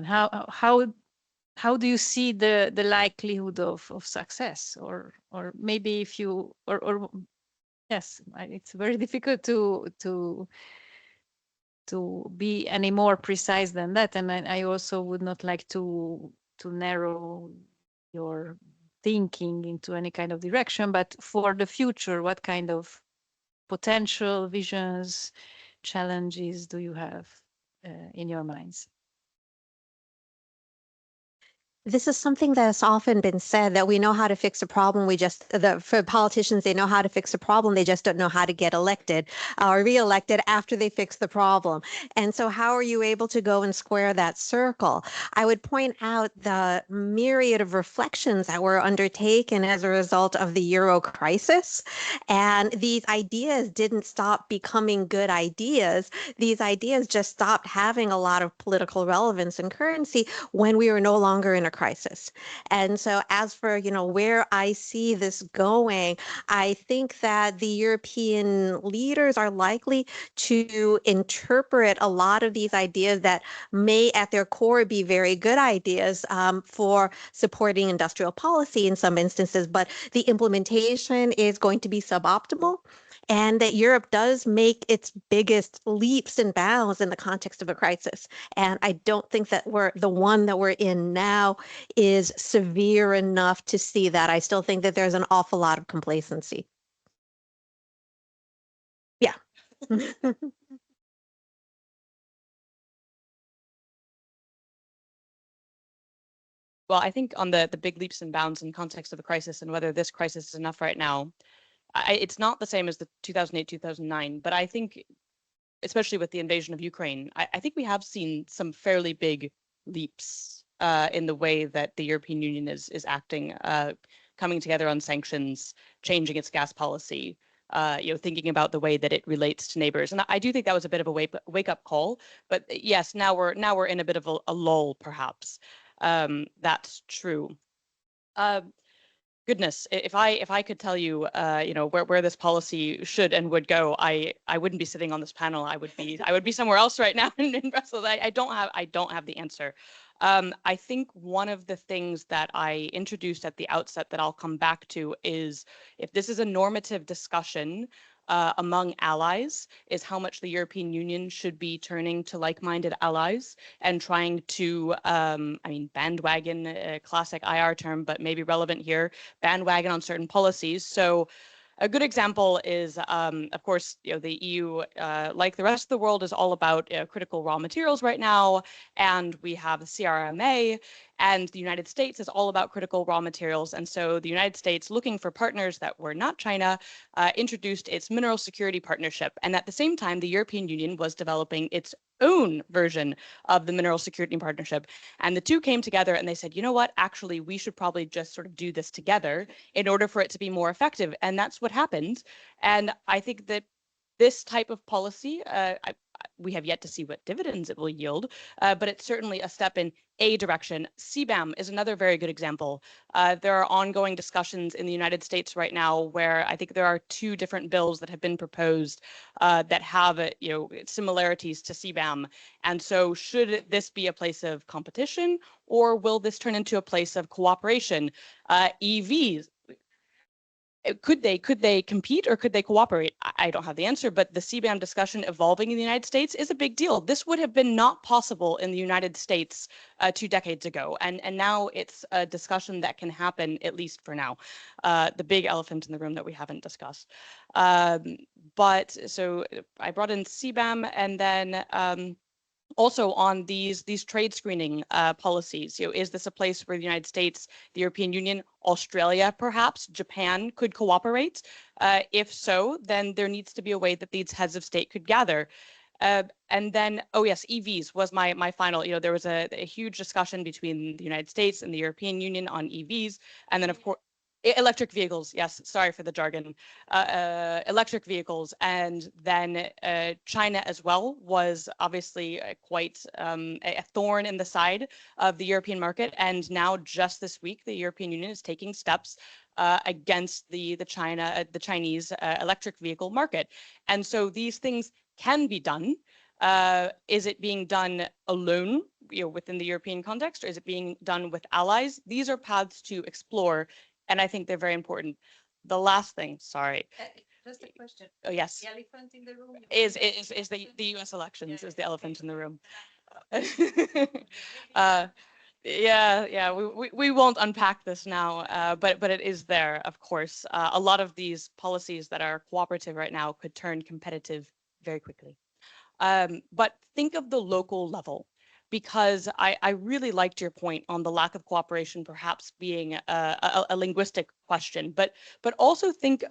how do you see the likelihood of success, or maybe if you or yes, it's very difficult to be any more precise than that, and I also would not like to narrow your thinking into any kind of direction. But for the future, what kind of potential visions, challenges do you have in your minds? This is something that has often been said, that we know how to fix a problem. For politicians, they know how to fix a problem. They just don't know how to get elected or reelected after they fix the problem. And so how are you able to go and square that circle? I would point out the myriad of reflections that were undertaken as a result of the Euro crisis. And these ideas didn't stop becoming good ideas. These ideas just stopped having a lot of political relevance and currency when we were no longer in a crisis. And so as for, where I see this going, I think that the European leaders are likely to interpret a lot of these ideas that may at their core be very good ideas for supporting industrial policy in some instances, but the implementation is going to be suboptimal, and that Europe does make its biggest leaps and bounds in the context of a crisis. And I don't think that the one that we're in now is severe enough to see that. I still think that there's an awful lot of complacency. Yeah. Well, I think on the big leaps and bounds in context of the crisis and whether this crisis is enough right now, it's not the same as the 2008, 2009, but I think, especially with the invasion of Ukraine, I think we have seen some fairly big leaps in the way that the European Union is acting, coming together on sanctions, changing its gas policy, thinking about the way that it relates to neighbors. And I do think that was a bit of a wake up call. But yes, now we're in a bit of a lull, perhaps. That's true. Goodness, if I could tell you, where this policy should and would go, I wouldn't be sitting on this panel. I would be somewhere else right now in Brussels. I don't have the answer. I think one of the things that I introduced at the outset that I'll come back to is, if this is a normative discussion among allies, is how much the European Union should be turning to like-minded allies and trying to, bandwagon, a classic IR term, but maybe relevant here, bandwagon on certain policies. So a good example is, of course, the EU, like the rest of the world, is all about critical raw materials right now, and we have the CRMA, and the United States is all about critical raw materials. And so the United States, looking for partners that were not China, introduced its mineral security partnership. And at the same time, the European Union was developing its own version of the mineral security partnership. And the two came together and they said, you know what, actually, we should probably just sort of do this together in order for it to be more effective. And that's what happened. And I think that this type of policy, we have yet to see what dividends it will yield, but it's certainly a step in a direction. CBAM is another very good example. There are ongoing discussions in the United States right now where I think there are two different bills that have been proposed that have similarities to CBAM. And so should this be a place of competition, or will this turn into a place of cooperation? EVs, could they compete, or could they cooperate? I don't have the answer, but the CBAM discussion evolving in the United States is a big deal. This would have been not possible in the United States 2 decades ago, and now it's a discussion that can happen, at least for now. The big elephant in the room that we haven't discussed. But so I brought in CBAM, and then also on these trade screening policies. Is this a place where the United States, the European Union, Australia, perhaps Japan could cooperate? If so, then there needs to be a way that these heads of state could gather. And then, oh yes, EVs was my final. There was a huge discussion between the United States and the European Union on EVs, and then of course, electric vehicles, yes, sorry for the jargon. Electric vehicles, and then China as well was obviously quite a thorn in the side of the European market. And now, just this week, the European Union is taking steps against the Chinese electric vehicle market. And so these things can be done. Is it being done alone, within the European context, or is it being done with allies? These are paths to explore, and I think they're very important. The last thing, sorry. Just a question. Oh, yes. The elephant in the room Is the U.S. elections is the elephant in the room. Yeah. We won't unpack this now, but it is there, of course. A lot of these policies that are cooperative right now could turn competitive very quickly. But think of the local level, because I really liked your point on the lack of cooperation perhaps being a linguistic question, but also think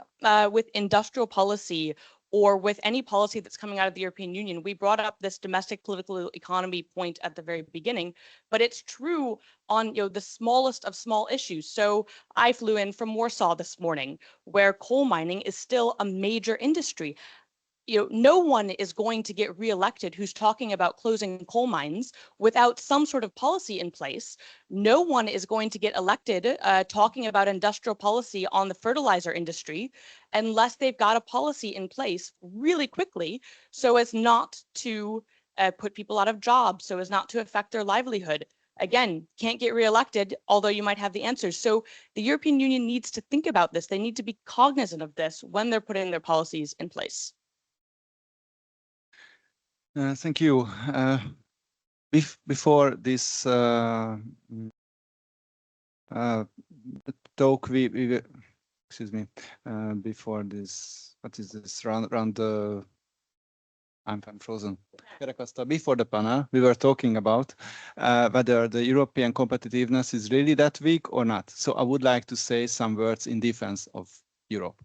with industrial policy or with any policy that's coming out of the European Union. We brought up this domestic political economy point at the very beginning, but it's true on the smallest of small issues. So I flew in from Warsaw this morning, where coal mining is still a major industry. No one is going to get reelected who's talking about closing coal mines without some sort of policy in place. No one is going to get elected talking about industrial policy on the fertilizer industry unless they've got a policy in place really quickly, so as not to put people out of jobs, so as not to affect their livelihood. Again, can't get reelected, although you might have the answers. So the European Union needs to think about this. They need to be cognizant of this when they're putting their policies in place. Thank you. Before this talk, we excuse me. Before this, what is this round the? I'm frozen. Before the panel, we were talking about whether the European competitiveness is really that weak or not. So I would like to say some words in defense of Europe.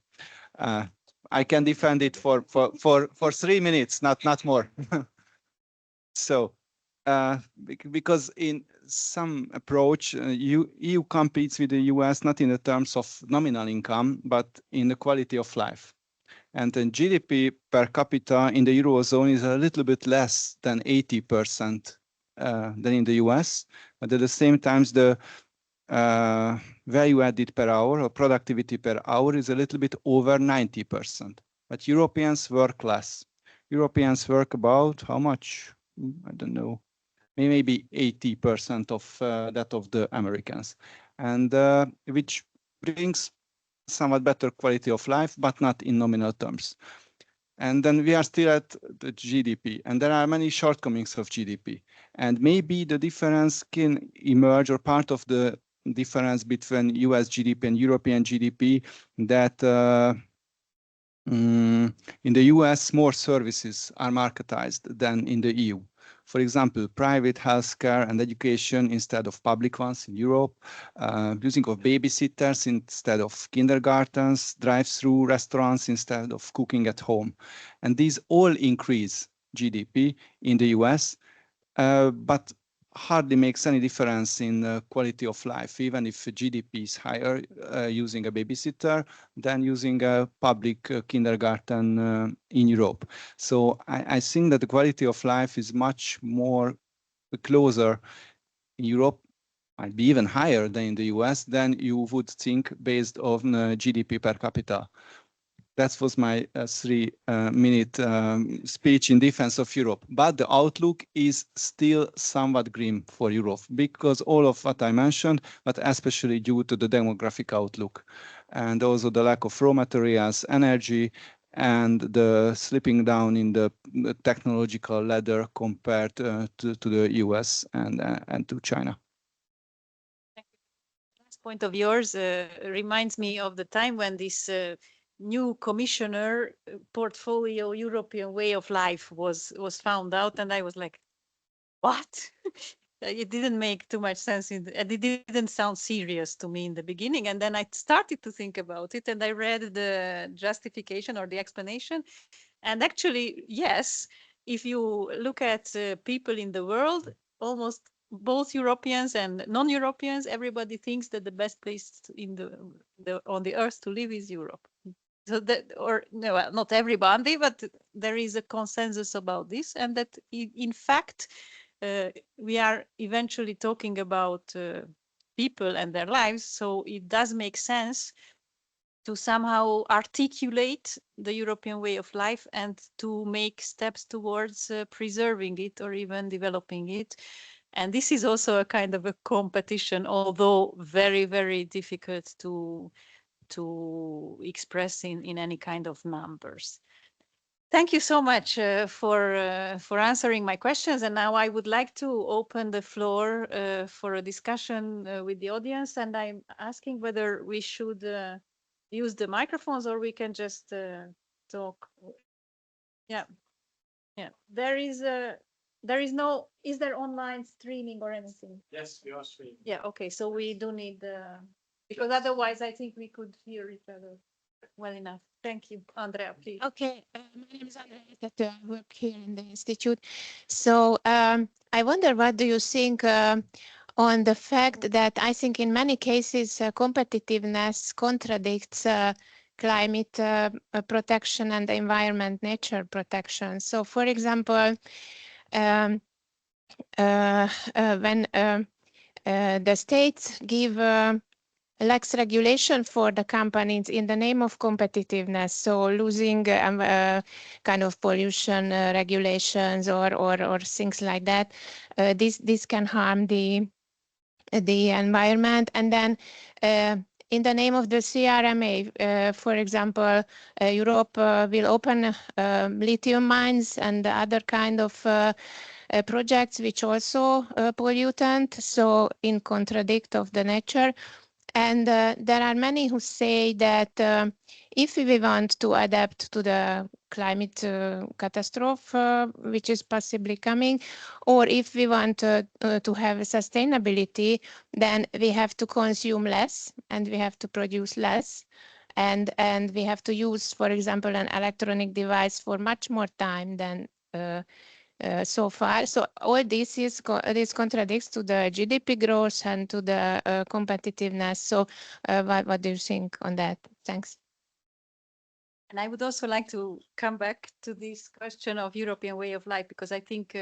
I can defend it for 3 minutes, not more. So, because in some approach, EU competes with the US not in the terms of nominal income, but in the quality of life. And then GDP per capita in the Eurozone is a little bit less than 80% than in the US. But at the same time, the value added per hour or productivity per hour is a little bit over 90%. But Europeans work less. Europeans work about how much? I don't know, maybe 80% of that of the Americans, and which brings somewhat better quality of life, but not in nominal terms. And then we are still at the GDP, and there are many shortcomings of GDP. And maybe the difference can emerge, or part of the difference between US GDP and European GDP, that in the US, more services are marketized than in the EU. For example, private healthcare and education instead of public ones in Europe, using of babysitters instead of kindergartens, drive-through restaurants instead of cooking at home. And these all increase GDP in the US, but hardly makes any difference in quality of life, even if GDP is higher using a babysitter than using a public kindergarten in Europe. So I think that the quality of life is much more closer in Europe, might be even higher than in the US, than you would think based on GDP per capita. That was my 3-minute speech in defense of Europe. But the outlook is still somewhat grim for Europe, because all of what I mentioned, but especially due to the demographic outlook, and also the lack of raw materials, energy, and the slipping down in the technological ladder compared to the US and to China. Last point of yours reminds me of the time when this new commissioner portfolio European way of life was found out, and I was like, what? It didn't make too much sense, and it didn't sound serious to me in the beginning. And then I started to think about it, and I read the justification or the explanation. And actually, yes, if you look at people in the world, almost both Europeans and non-Europeans, everybody thinks that the best place on the earth to live is Europe. So that, or no, well, not everybody, but there is a consensus about this, and that in fact, we are eventually talking about people and their lives. So it does make sense to somehow articulate the European way of life and to make steps towards preserving it or even developing it. And this is also a kind of a competition, although very, very difficult to to express in any kind of numbers. Thank you so much for answering my questions. And now I would like to open the floor for a discussion with the audience. And I'm asking whether we should use the microphones or we can just talk. Yeah, yeah. Is there online streaming or anything? Yes, we are streaming. Yeah, okay. So we do need because otherwise I think we could hear each other well enough. Thank you. Andrea, please. Okay, my name is Andrea, that I work here in the Institute. So I wonder, what do you think on the fact that I think in many cases competitiveness contradicts climate protection and environment nature protection. So for example, when the states give lax regulation for the companies in the name of competitiveness, so losing kind of pollution regulations or things like that, this can harm the environment. And then in the name of the CRMA, for example, Europe will open lithium mines and other kind of projects which also pollutant, so in contradict of the nature. And there are many who say that if we want to adapt to the climate catastrophe, which is possibly coming, or if we want to have sustainability, then we have to consume less and we have to produce less. And we have to use, for example, an electronic device for much more time than so far. So all this contradicts to the GDP growth and to the competitiveness. So what do you think on that? Thanks. And I would also like to come back to this question of European way of life, because I think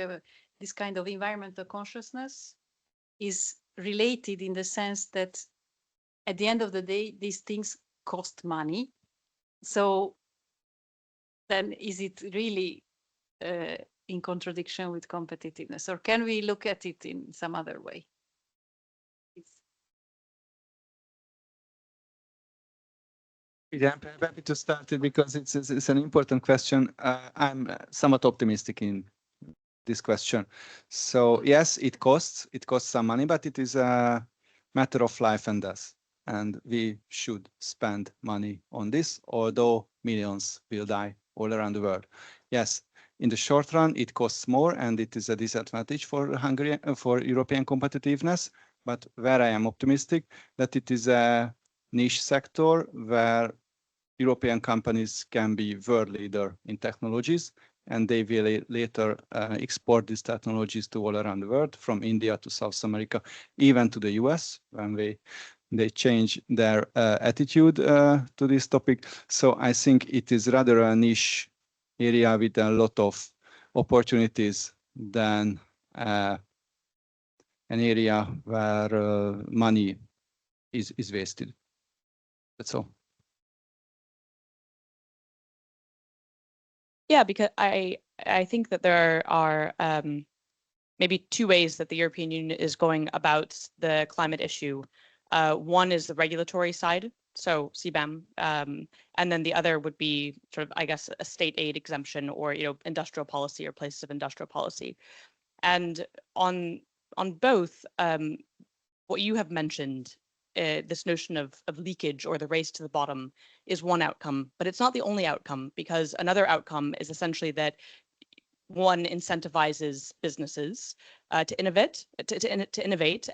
this kind of environmental consciousness is related in the sense that at the end of the day, these things cost money. So then is it really in contradiction with competitiveness, or can we look at it in some other way? Yeah, I'm happy to start it because it's an important question. I'm somewhat optimistic in this question. So yes, it costs some money, but it is a matter of life and death. And we should spend money on this, although millions will die all around the world. Yes, in the short run, it costs more and it is a disadvantage for Hungary, for European competitiveness. But where I am optimistic that it is a niche sector where European companies can be world leader in technologies, and they will later export these technologies to all around the world, from India to South America, even to the US, when they change their attitude to this topic. So I think it is rather a niche area with a lot of opportunities than an area where money is wasted. That's all. Yeah, because I think that there are maybe two ways that the European Union is going about the climate issue. One is the regulatory side, so CBAM, and then the other would be sort of, I guess, a state aid exemption or industrial policy or places of industrial policy. And on both, what you have mentioned, this notion of leakage or the race to the bottom is one outcome, but it's not the only outcome, because another outcome is essentially that one incentivizes businesses to innovate,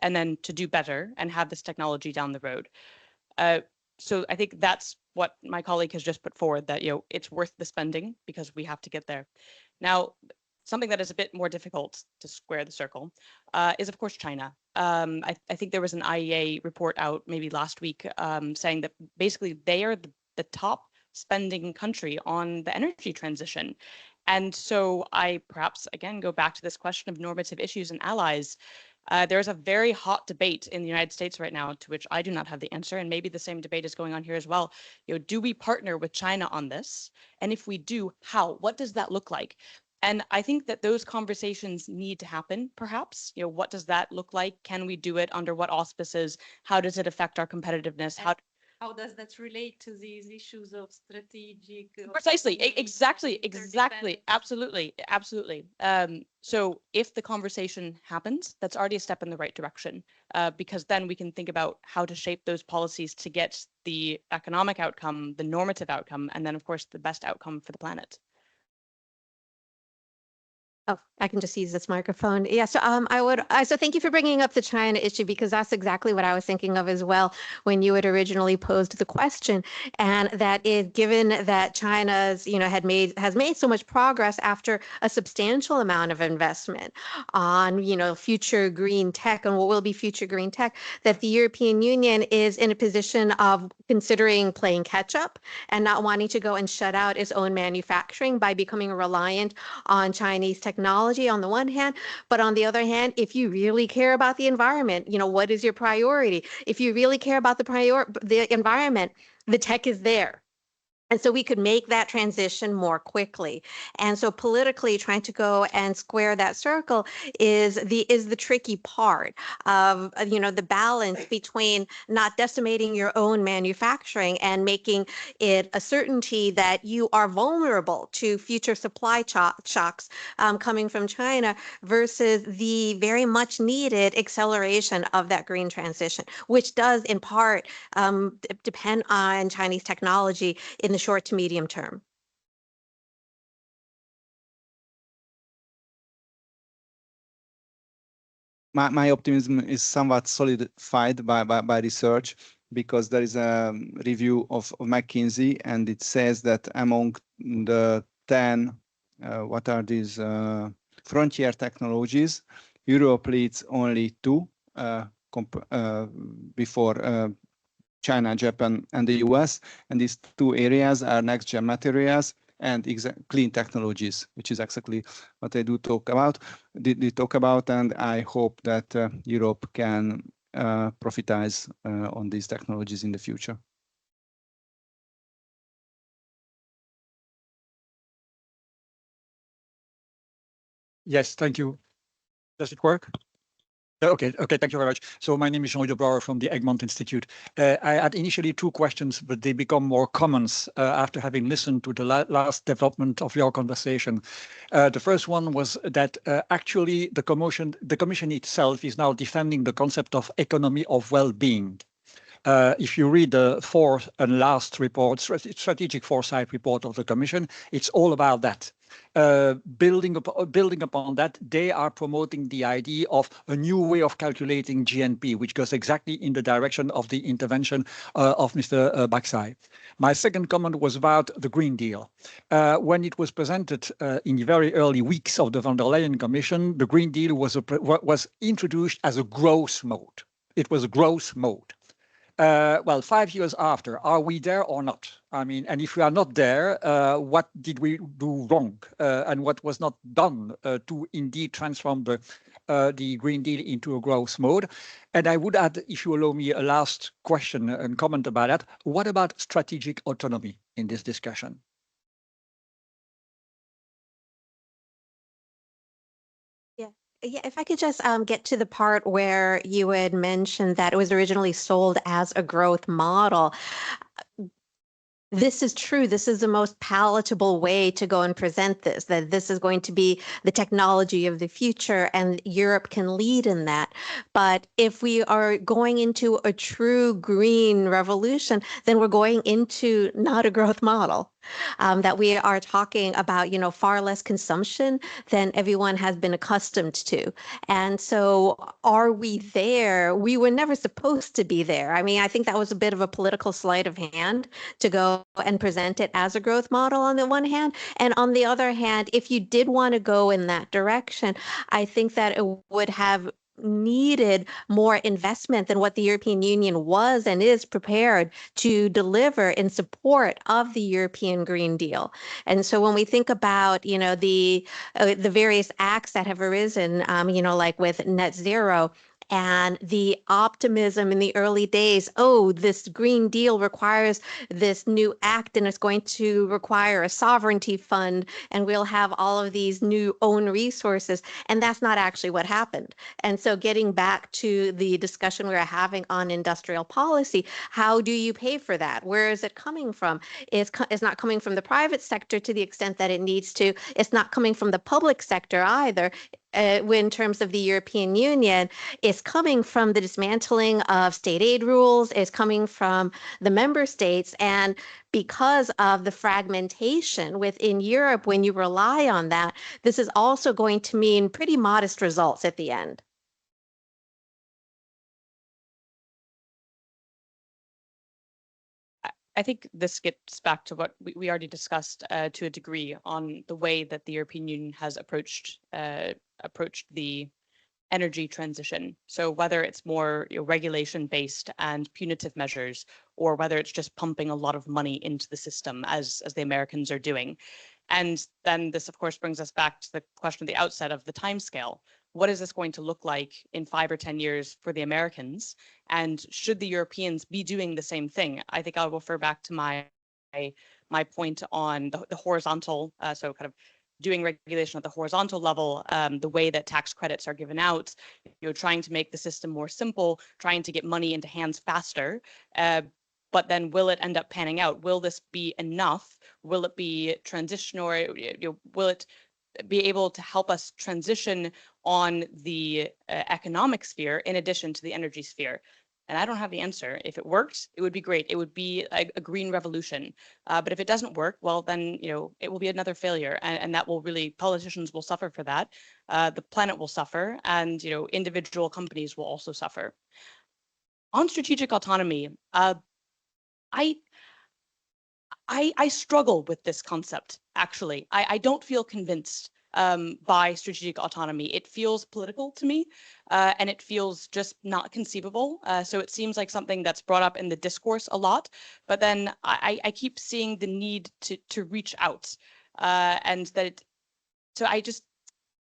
and then to do better and have this technology down the road. So I think that's what my colleague has just put forward, that it's worth the spending because we have to get there. Now, something that is a bit more difficult to square the circle is, of course, China. I think there was an IEA report out maybe last week saying that basically they are the top spending country on the energy transition. And so I perhaps, again, go back to this question of normative issues and allies. There's a very hot debate in the United States right now, to which I do not have the answer, and maybe the same debate is going on here as well. Do we partner with China on this? And if we do, how? What does that look like? And I think that those conversations need to happen, perhaps. What does that look like? Can we do it? Under what auspices? How does it affect our competitiveness? how does that relate to these issues of strategic? Precisely, exactly, absolutely. So if the conversation happens, that's already a step in the right direction, because then we can think about how to shape those policies to get the economic outcome, the normative outcome, and then of course the best outcome for the planet. Oh, I can just use this microphone. Yeah, so so thank you for bringing up the China issue, because that's exactly what I was thinking of as well when you had originally posed the question. And that is, given that China's, has made so much progress after a substantial amount of investment on, future green tech and what will be future green tech, that the European Union is in a position of considering playing catch up and not wanting to go and shut out its own manufacturing by becoming reliant on Chinese technology on the one hand, but on the other hand, if you really care about the environment, what is your priority? If you really care about the environment, the tech is there. And so we could make that transition more quickly. And so politically trying to go and square that circle is the tricky part of, the balance between not decimating your own manufacturing and making it a certainty that you are vulnerable to future supply shocks coming from China, versus the very much needed acceleration of that green transition, which does in part depend on Chinese technology in the short to medium term. My optimism is somewhat solidified by research, because there is a review of McKinsey, and it says that among the 10, what are these frontier technologies, Europe leads only 2 before China, Japan, and the US. And these 2 areas are next-gen materials and clean technologies, which is exactly what I talk about. And I hope that Europe can profitize on these technologies in the future. Yes, thank you. Does it work? Okay, thank you very much. So my name is Jean-Louis de Brouwer from the Egmont Institute. I had initially 2 questions, but they become more comments after having listened to the last development of your conversation. The first one was that actually the Commission itself is now defending the concept of economy of well-being. If you read the 4th and last report, strategic foresight report of the Commission, it's all about that. Building upon that, they are promoting the idea of a new way of calculating GNP, which goes exactly in the direction of the intervention of Mr. Baksay. My second comment was about the Green Deal. When it was presented in the very early weeks of the von der Leyen Commission, the Green Deal was introduced as a growth mode. It was a growth mode. Well, 5 years after, are we there or not? I mean, and if we are not there, what did we do wrong? And what was not done to indeed transform the Green Deal into a growth mode? And I would add, if you allow me, a last question and comment about that. What about strategic autonomy in this discussion? Yeah, if I could just get to the part where you had mentioned that it was originally sold as a growth model. This is true. This is the most palatable way to go and present this, that this is going to be the technology of the future and Europe can lead in that. But if we are going into a true green revolution, then we're going into not a growth model. That we are talking about, far less consumption than everyone has been accustomed to. And so are we there? We were never supposed to be there. I mean, I think that was a bit of a political sleight of hand to go and present it as a growth model on the one hand. And on the other hand, if you did want to go in that direction, I think that it would have needed more investment than what the European Union was and is prepared to deliver in support of the European Green Deal. And so when we think about, the various acts that have arisen, like with net zero, and the optimism in the early days. Oh, this Green Deal requires this new act, and it's going to require a sovereignty fund, and we'll have all of these new own resources. And that's not actually what happened. And so getting back to the discussion we were having on industrial policy, how do you pay for that? Where is it coming from? It's not coming from the private sector to the extent that it needs to. It's not coming from the public sector either. In terms of the European Union, is coming from the dismantling of state aid rules, is coming from the member states. And because of the fragmentation within Europe, when you rely on that, this is also going to mean pretty modest results at the end. I think this gets back to what we already discussed to a degree on the way that the European Union has approached the energy transition. So whether it's more regulation-based and punitive measures, or whether it's just pumping a lot of money into the system as the Americans are doing. And then this, of course, brings us back to the question at the outset of the timescale. What is this going to look like in 5 or 10 years for the Americans? And should the Europeans be doing the same thing? I think I'll refer back to my point on the horizontal, so kind of doing regulation at the horizontal level, the way that tax credits are given out, trying to make the system more simple, trying to get money into hands faster. But then will it end up panning out? Will this be enough? Will it be transitional, or will it be able to help us transition on the economic sphere in addition to the energy sphere? And I don't have the answer. If it works, it would be great. It would be a green revolution. But if it doesn't work, well, then it will be another failure, and that will really, politicians will suffer for that. The planet will suffer, and individual companies will also suffer. On strategic autonomy, I struggle with this concept, actually. I don't feel convinced by strategic autonomy. It feels political to me, and it feels just not conceivable. So it seems like something that's brought up in the discourse a lot, but then I keep seeing the need to reach out, and that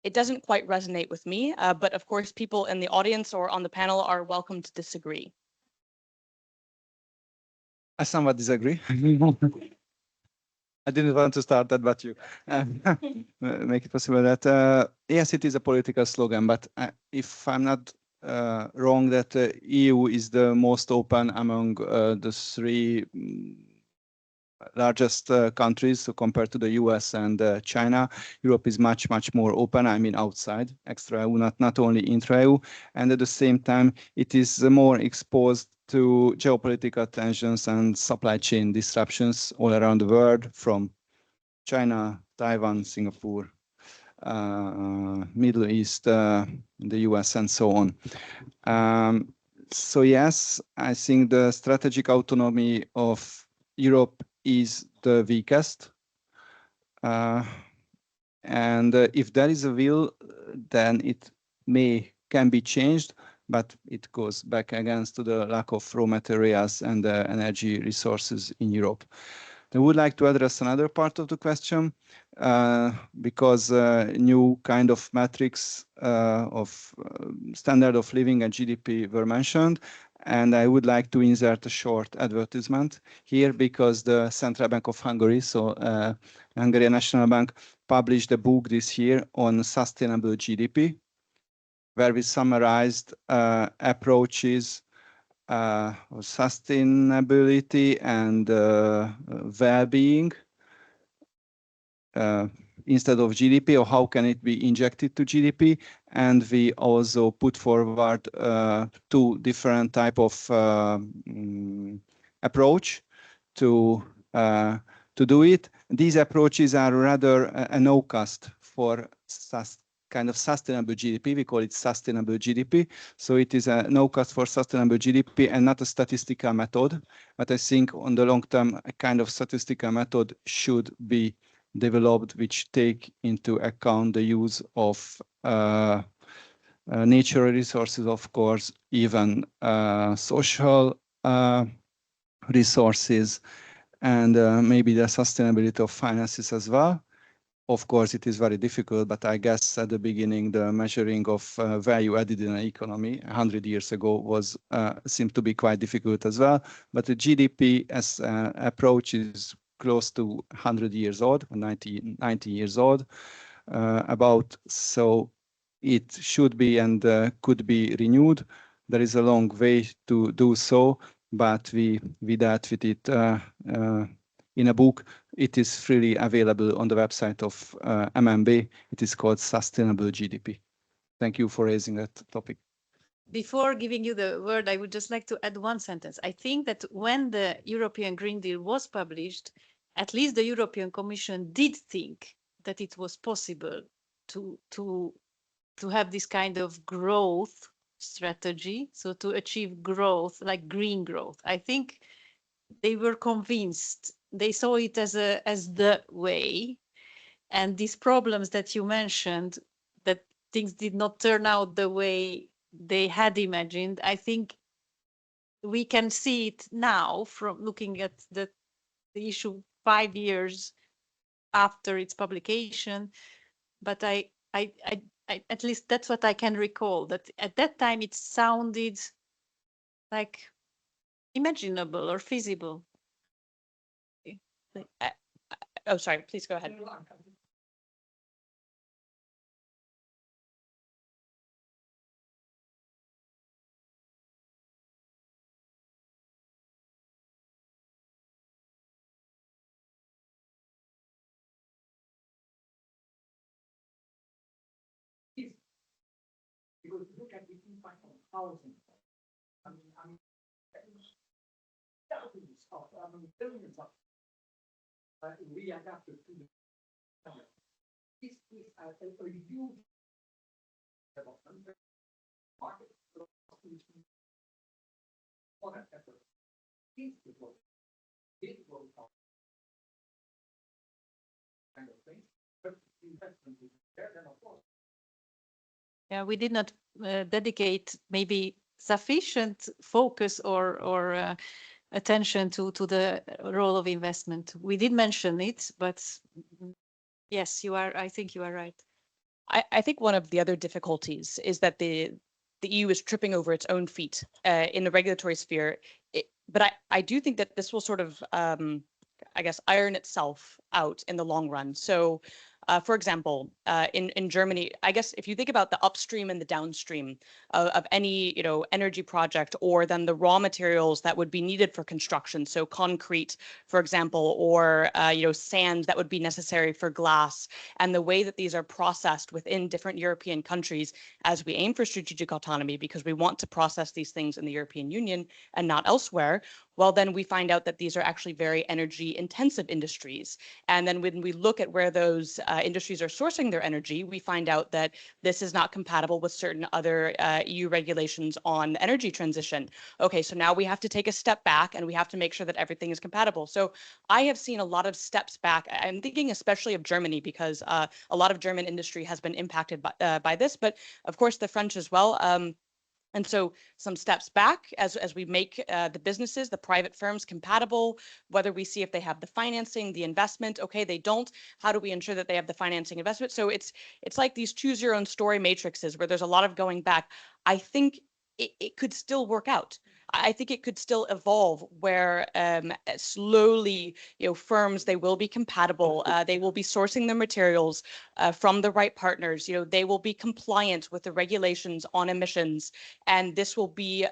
it doesn't quite resonate with me. But of course, people in the audience or on the panel are welcome to disagree. I somewhat disagree. I didn't want to start that, but you make it possible that, yes, it is a political slogan, but if I'm not wrong, that EU is the most open among the 3 largest countries, so compared to the US and China. Europe is much, much more open, I mean outside, extra-EU, not only intra-EU, and at the same time, it is more exposed to geopolitical tensions and supply chain disruptions all around the world, from China, Taiwan, Singapore, Middle East, the US, and so on. So yes, I think the strategic autonomy of Europe is the weakest. And if there is a will, then it can be changed, but it goes back against to the lack of raw materials and energy resources in Europe. I would like to address another part of the question, because new kind of metrics of standard of living and GDP were mentioned, and I would like to insert a short advertisement here, because the Central Bank of Hungary, so Hungarian National Bank, published a book this year on sustainable GDP, where we summarized approaches of sustainability and well-being instead of GDP, or how can it be injected to GDP. And we also put forward 2 different type of approach to do it. These approaches are rather a no-cost for kind of sustainable GDP. We call it sustainable GDP. So it is a no-cost for sustainable GDP and not a statistical method. But I think on the long term, a kind of statistical method should be developed, which take into account the use of natural resources, of course, even social resources, and maybe the sustainability of finances as well. Of course, it is very difficult, but I guess at the beginning, the measuring of value added in an economy 100 years ago was seemed to be quite difficult as well. But the GDP as approach is close to 100 years old, 90 years old, so it should be and could be renewed. There is a long way to do so, but we dealt with it in a book. It is freely available on the website of MMB. It is called Sustainable GDP. Thank you for raising that topic. Before giving you the word, I would just like to add one sentence. I think that when the European Green Deal was published, at least the European Commission did think that it was possible to have this kind of growth strategy, so to achieve growth, like green growth. I think they were convinced. They saw it as the way, and these problems that you mentioned, that things did not turn out the way they had imagined. I think we can see it now from looking at the issue 5 years after its publication. But I at least that's what I can recall, that at that time it sounded like imaginable or feasible. Oh, sorry, please go ahead. Because look at the impact on housing. I mean, thousands of, billions of readapted to the this is a huge development market for that effort. This will kind of thing, but investment is there, then of course. Yeah, we did not dedicate maybe sufficient focus or attention to the role of investment. We did mention it, but yes, I think you are right. I think one of the other difficulties is that the EU is tripping over its own feet in the regulatory sphere. But I do think that this will sort of, I guess, iron itself out in the long run. So, for example, in Germany, I guess if you think about the upstream and the downstream of any energy project, or then the raw materials that would be needed for construction, so concrete, for example, or sand that would be necessary for glass, and the way that these are processed within different European countries as we aim for strategic autonomy, because we want to process these things in the European Union and not elsewhere. Well, then we find out that these are actually very energy intensive industries. And then when we look at where those industries are sourcing their energy, we find out that this is not compatible with certain other EU regulations on energy transition. Okay, so now we have to take a step back and we have to make sure that everything is compatible. So I have seen a lot of steps back. I'm thinking especially of Germany, because a lot of German industry has been impacted by this, but of course the French as well. And so some steps back as we make the businesses, the private firms, compatible, whether we see if they have the financing, the investment. Okay, they don't. How do we ensure that they have the financing investment? So it's like these choose your own story matrices where there's a lot of going back. I think it could still work out. I think it could still evolve where slowly, firms, they will be compatible. They will be sourcing their materials from the right partners. They will be compliant with the regulations on emissions, and this will be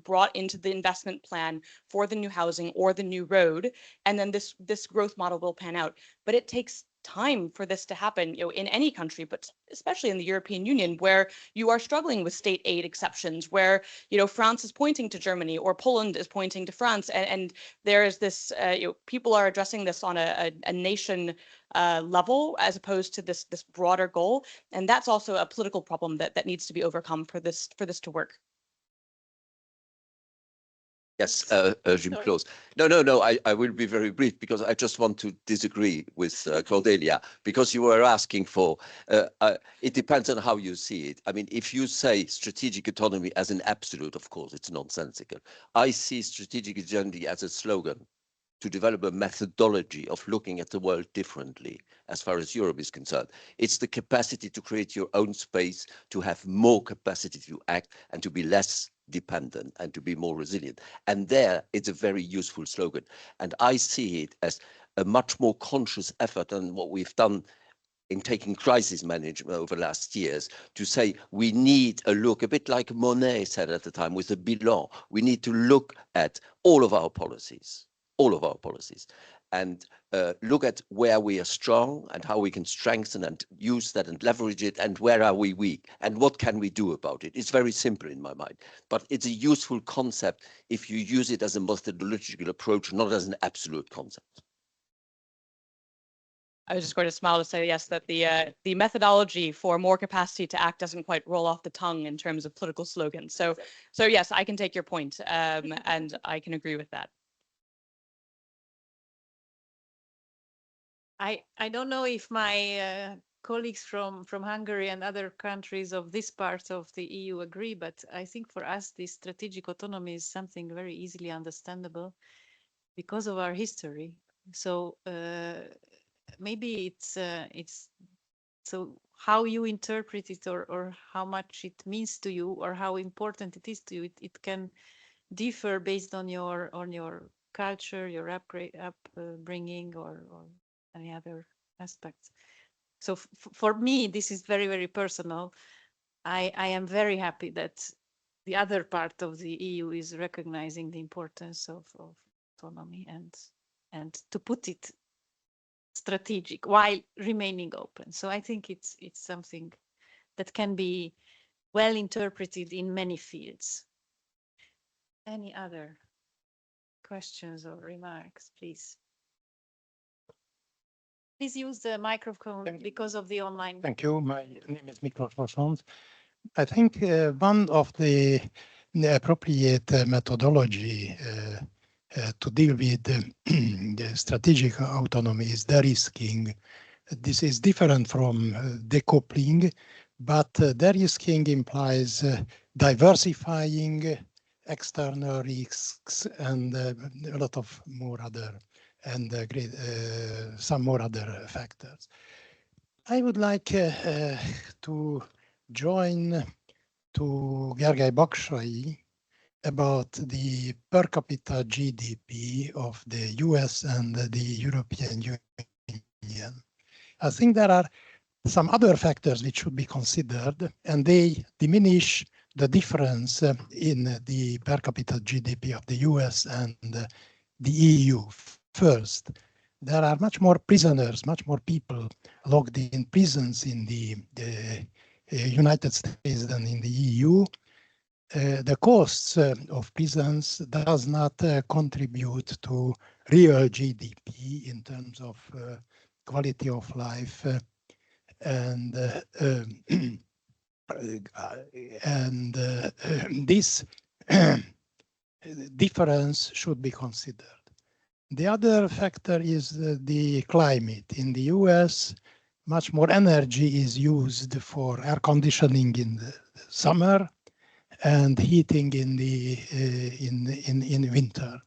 brought into the investment plan for the new housing or the new road. And then this growth model will pan out. But it takes time for this to happen, in any country, but especially in the European Union, where you are struggling with state aid exceptions, where France is pointing to Germany or Poland is pointing to France, and there is this people are addressing this on a nation level as opposed to this broader goal, and that's also a political problem that needs to be overcome for this to work. Yes, Jim close. No, I will be very brief, because I just want to disagree with Cordelia, because you were asking for, it depends on how you see it. I mean, if you say strategic autonomy as an absolute, of course, it's nonsensical. I see strategic autonomy as a slogan. to develop a methodology of looking at the world differently as far as Europe is concerned. It's the capacity to create your own space, to have more capacity to act and to be less dependent and to be more resilient. And there it's a very useful slogan. And I see it as a much more conscious effort than what we've done in taking crisis management over the last years, to say we need a look, a bit like Monet said at the time with the bilan. We need to look at all of our policies, and look at where we are strong and how we can strengthen and use that and leverage it, and where are we weak and what can we do about it. It's very simple in my mind, but it's a useful concept if you use it as a methodological approach, not as an absolute concept. I was just going to smile to say yes, that the methodology for more capacity to act doesn't quite roll off the tongue in terms of political slogans. So yes, I can take your point, and I can agree with that. I don't know if my colleagues from Hungary and other countries of this part of the EU agree, but I think for us this strategic autonomy is something very easily understandable because of our history. So maybe it's so how you interpret it, or how much it means to you, or how important it is to you, it can differ based on your culture, your upbringing, or any other aspects. So for me, this is very, very personal. I am very happy that the other part of the EU is recognizing the importance of autonomy and to put it strategic while remaining open. So I think it's something that can be well interpreted in many fields. Any other questions or remarks, please? Please use the microphone because of the online. Thank you. My name is Michele. I think one of the appropriate methodology to deal with the strategic autonomy is de-risking. This is different from decoupling, but de-risking implies diversifying external risks and a lot of more other and some more other factors. I would like to join to Gergely Baksay about the per capita GDP of the US and the European Union. I think there are some other factors which should be considered, and they diminish the difference in the per capita GDP of the US and the EU. First, there are much more prisoners, much more people locked in prisons in the United States than in the EU. The costs of prisons does not contribute to real GDP in terms of quality of life, and this difference should be considered. The other factor is the climate. In the US, much more energy is used for air conditioning in the summer and heating in the in winter.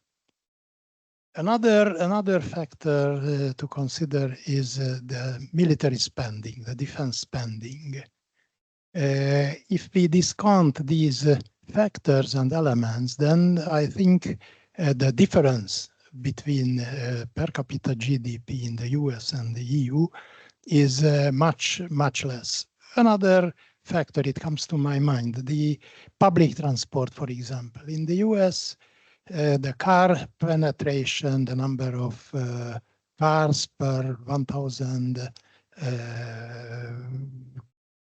Another factor to consider is the military spending, the defense spending. If we discount these factors and elements, then I think the difference between per capita GDP in the US and the EU is much less. Another factor, it comes to my mind, the public transport, for example. In the US, the car penetration, the number of cars per 1,000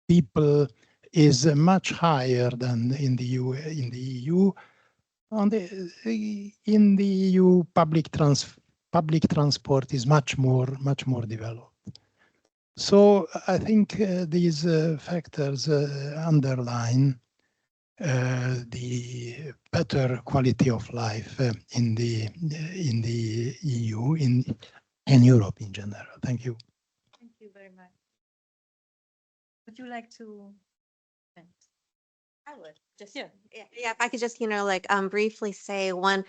people is much higher than in the EU. In the EU, public transport is much more developed. So I think these factors underline the better quality of life in the EU, in Europe in general. Thank you. Thank you very much. Would you like to? I would just, Yeah. yeah, if I could just, like, briefly say one,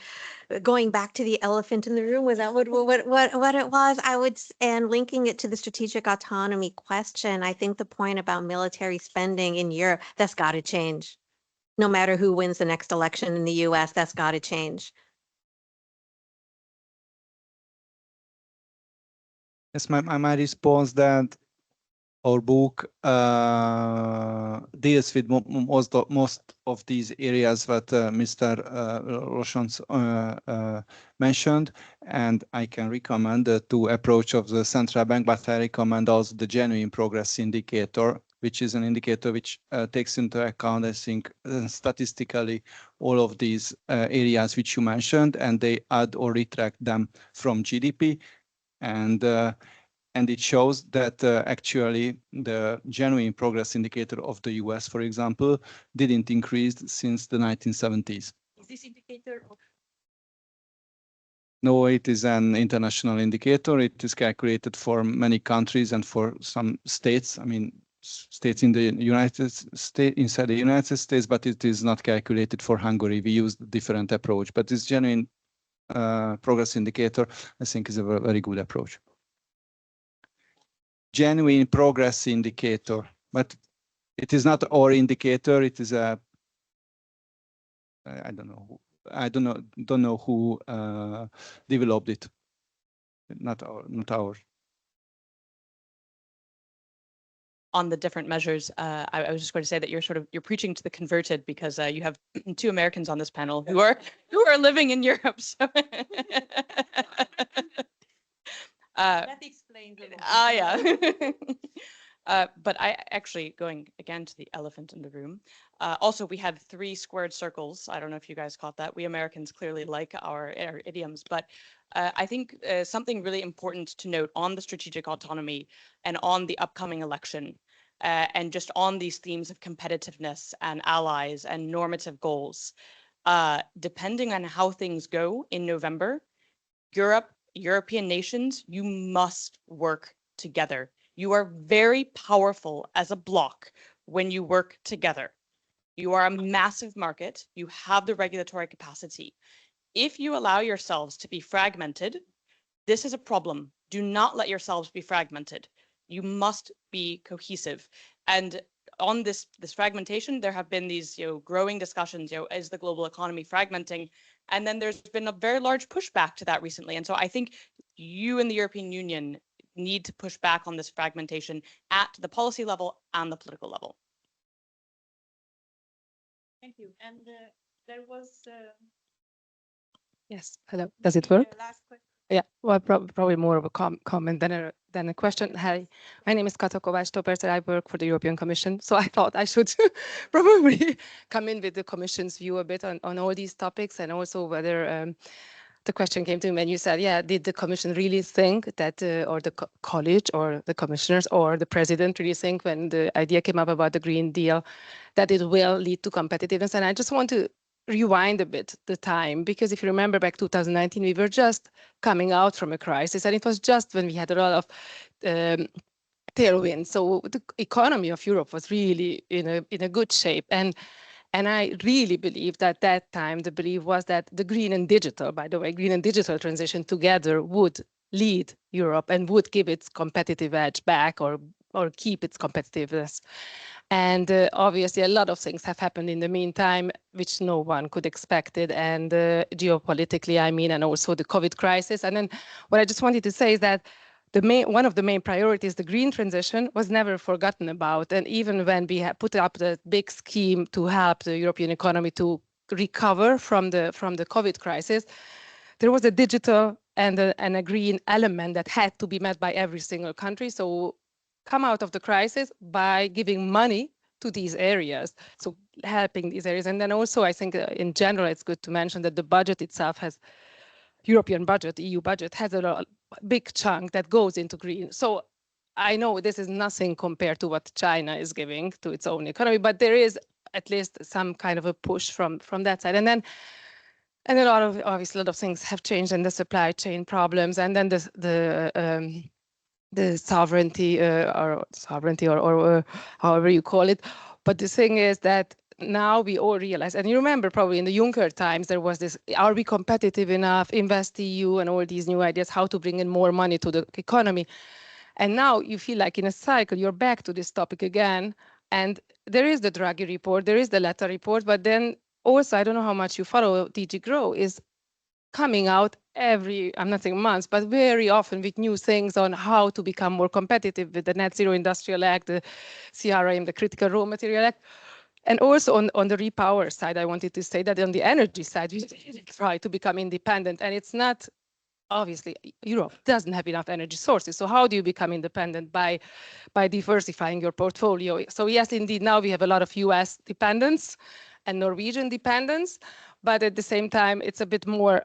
going back to the elephant in the room, was that what it was? And linking it to the strategic autonomy question, I think the point about military spending in Europe, that's got to change. No matter who wins the next election in the US, that's got to change. Yes, my response that our book deals with most of these areas that Mr. Rochons mentioned, and I can recommend the two approach of the central bank, but I recommend also the genuine progress indicator, which is an indicator which takes into account, I think, statistically all of these areas which you mentioned, and they add or retract them from GDP. And it shows that actually the genuine progress indicator of the US, for example, didn't increase since the 1970s. Is this indicator of No, it is an international indicator. It is calculated for many countries and for some states. I mean, states in the United States, inside the United States, but it is not calculated for Hungary. We use a different approach, but this genuine progress indicator, I think, is a very good approach. Genuine progress indicator, but it is not our indicator. It is a, I don't know. I don't know who developed it. Not ours. On the different measures, I was just going to say that you're preaching to the converted, because you have two Americans on this panel who are living in Europe. So that explains a little bit. Yeah. But I actually, going again to the elephant in the room, also we had 3 squared circles. I don't know if you guys caught that. We Americans clearly like our idioms, but I think something really important to note on the strategic autonomy and on the upcoming election, and just on these themes of competitiveness and allies and normative goals, depending on how things go in November, European nations, you must work together. You are very powerful as a bloc when you work together. You are a massive market. You have the regulatory capacity. If you allow yourselves to be fragmented, this is a problem. Do not let yourselves be fragmented. You must be cohesive. And on this fragmentation, there have been these growing discussions, is the global economy fragmenting? And then there's been a very large pushback to that recently. And so I think you in the European Union need to push back on this fragmentation at the policy level and the political level. Thank you. And there was Yes, hello. Does it work? last question. Yeah, well, probably more of a comment than a question. Hi, my name is Kata Kovács-Topercer. I work for the European Commission, so I thought I should probably come in with the Commission's view a bit on all these topics, and also whether the question came to me when you said, yeah, did the Commission really think that, or the college, or the commissioners, or the president really think when the idea came up about the Green Deal that it will lead to competitiveness? And I just want to rewind a bit the time, because if you remember back 2019, we were just coming out from a crisis, and it was just when we had a lot of tailwind. So the economy of Europe was really in a good shape. And I really believe that that time the belief was that the green and digital, by the way, green and digital transition together would lead Europe and would give its competitive edge back, or keep its competitiveness. And obviously, a lot of things have happened in the meantime, which no one could expect it. And geopolitically, I mean, and also the COVID crisis. And then what I just wanted to say is that one of the main priorities, the green transition, was never forgotten about. And even when we put up the big scheme to help the European economy to recover from the COVID crisis, there was a digital and a green element that had to be met by every single country. So come out of the crisis by giving money to these areas, so helping these areas. And then also, I think in general, it's good to mention that the budget itself has, European budget, EU budget, has a big chunk that goes into green. So I know this is nothing compared to what China is giving to its own economy, but there is at least some kind of a push from that side. And then obviously a lot of things have changed, and the supply chain problems, and then the sovereignty or however you call it. But the thing is that now we all realize, and you remember probably in the Juncker times, there was this, are we competitive enough, invest EU and all these new ideas, how to bring in more money to the economy. And now you feel like in a cycle, you're back to this topic again. And there is the Draghi report, there is the Letta report, but then also, I don't know how much you follow DG Grow, is coming out every, I'm not saying months, but very often with new things on how to become more competitive with the Net Zero Industrial Act, the CRM, the Critical Raw Material Act. And also on the repower side, I wanted to say that on the energy side, we try to become independent. And it's not, obviously, Europe doesn't have enough energy sources. So how do you become independent? By diversifying your portfolio. So yes, indeed, now we have a lot of US dependence and Norwegian dependence, but at the same time, it's a bit more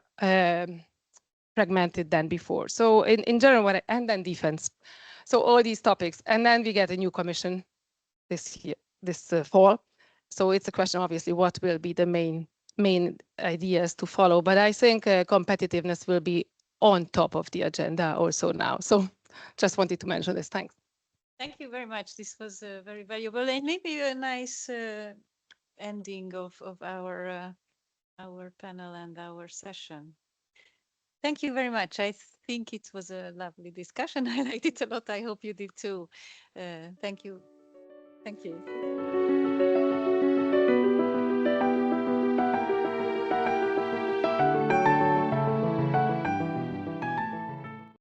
fragmented than before. So in general, and then defense. So all these topics, and then we get a new commission this year, this fall. So it's a question, obviously, what will be the main ideas to follow. But I think competitiveness will be on top of the agenda also now. So just wanted to mention this. Thanks. Thank you very much. This was very valuable and maybe a nice ending of our panel and our session. Thank you very much. I think it was a lovely discussion. I liked it a lot. I hope you did too. Thank you. Thank you.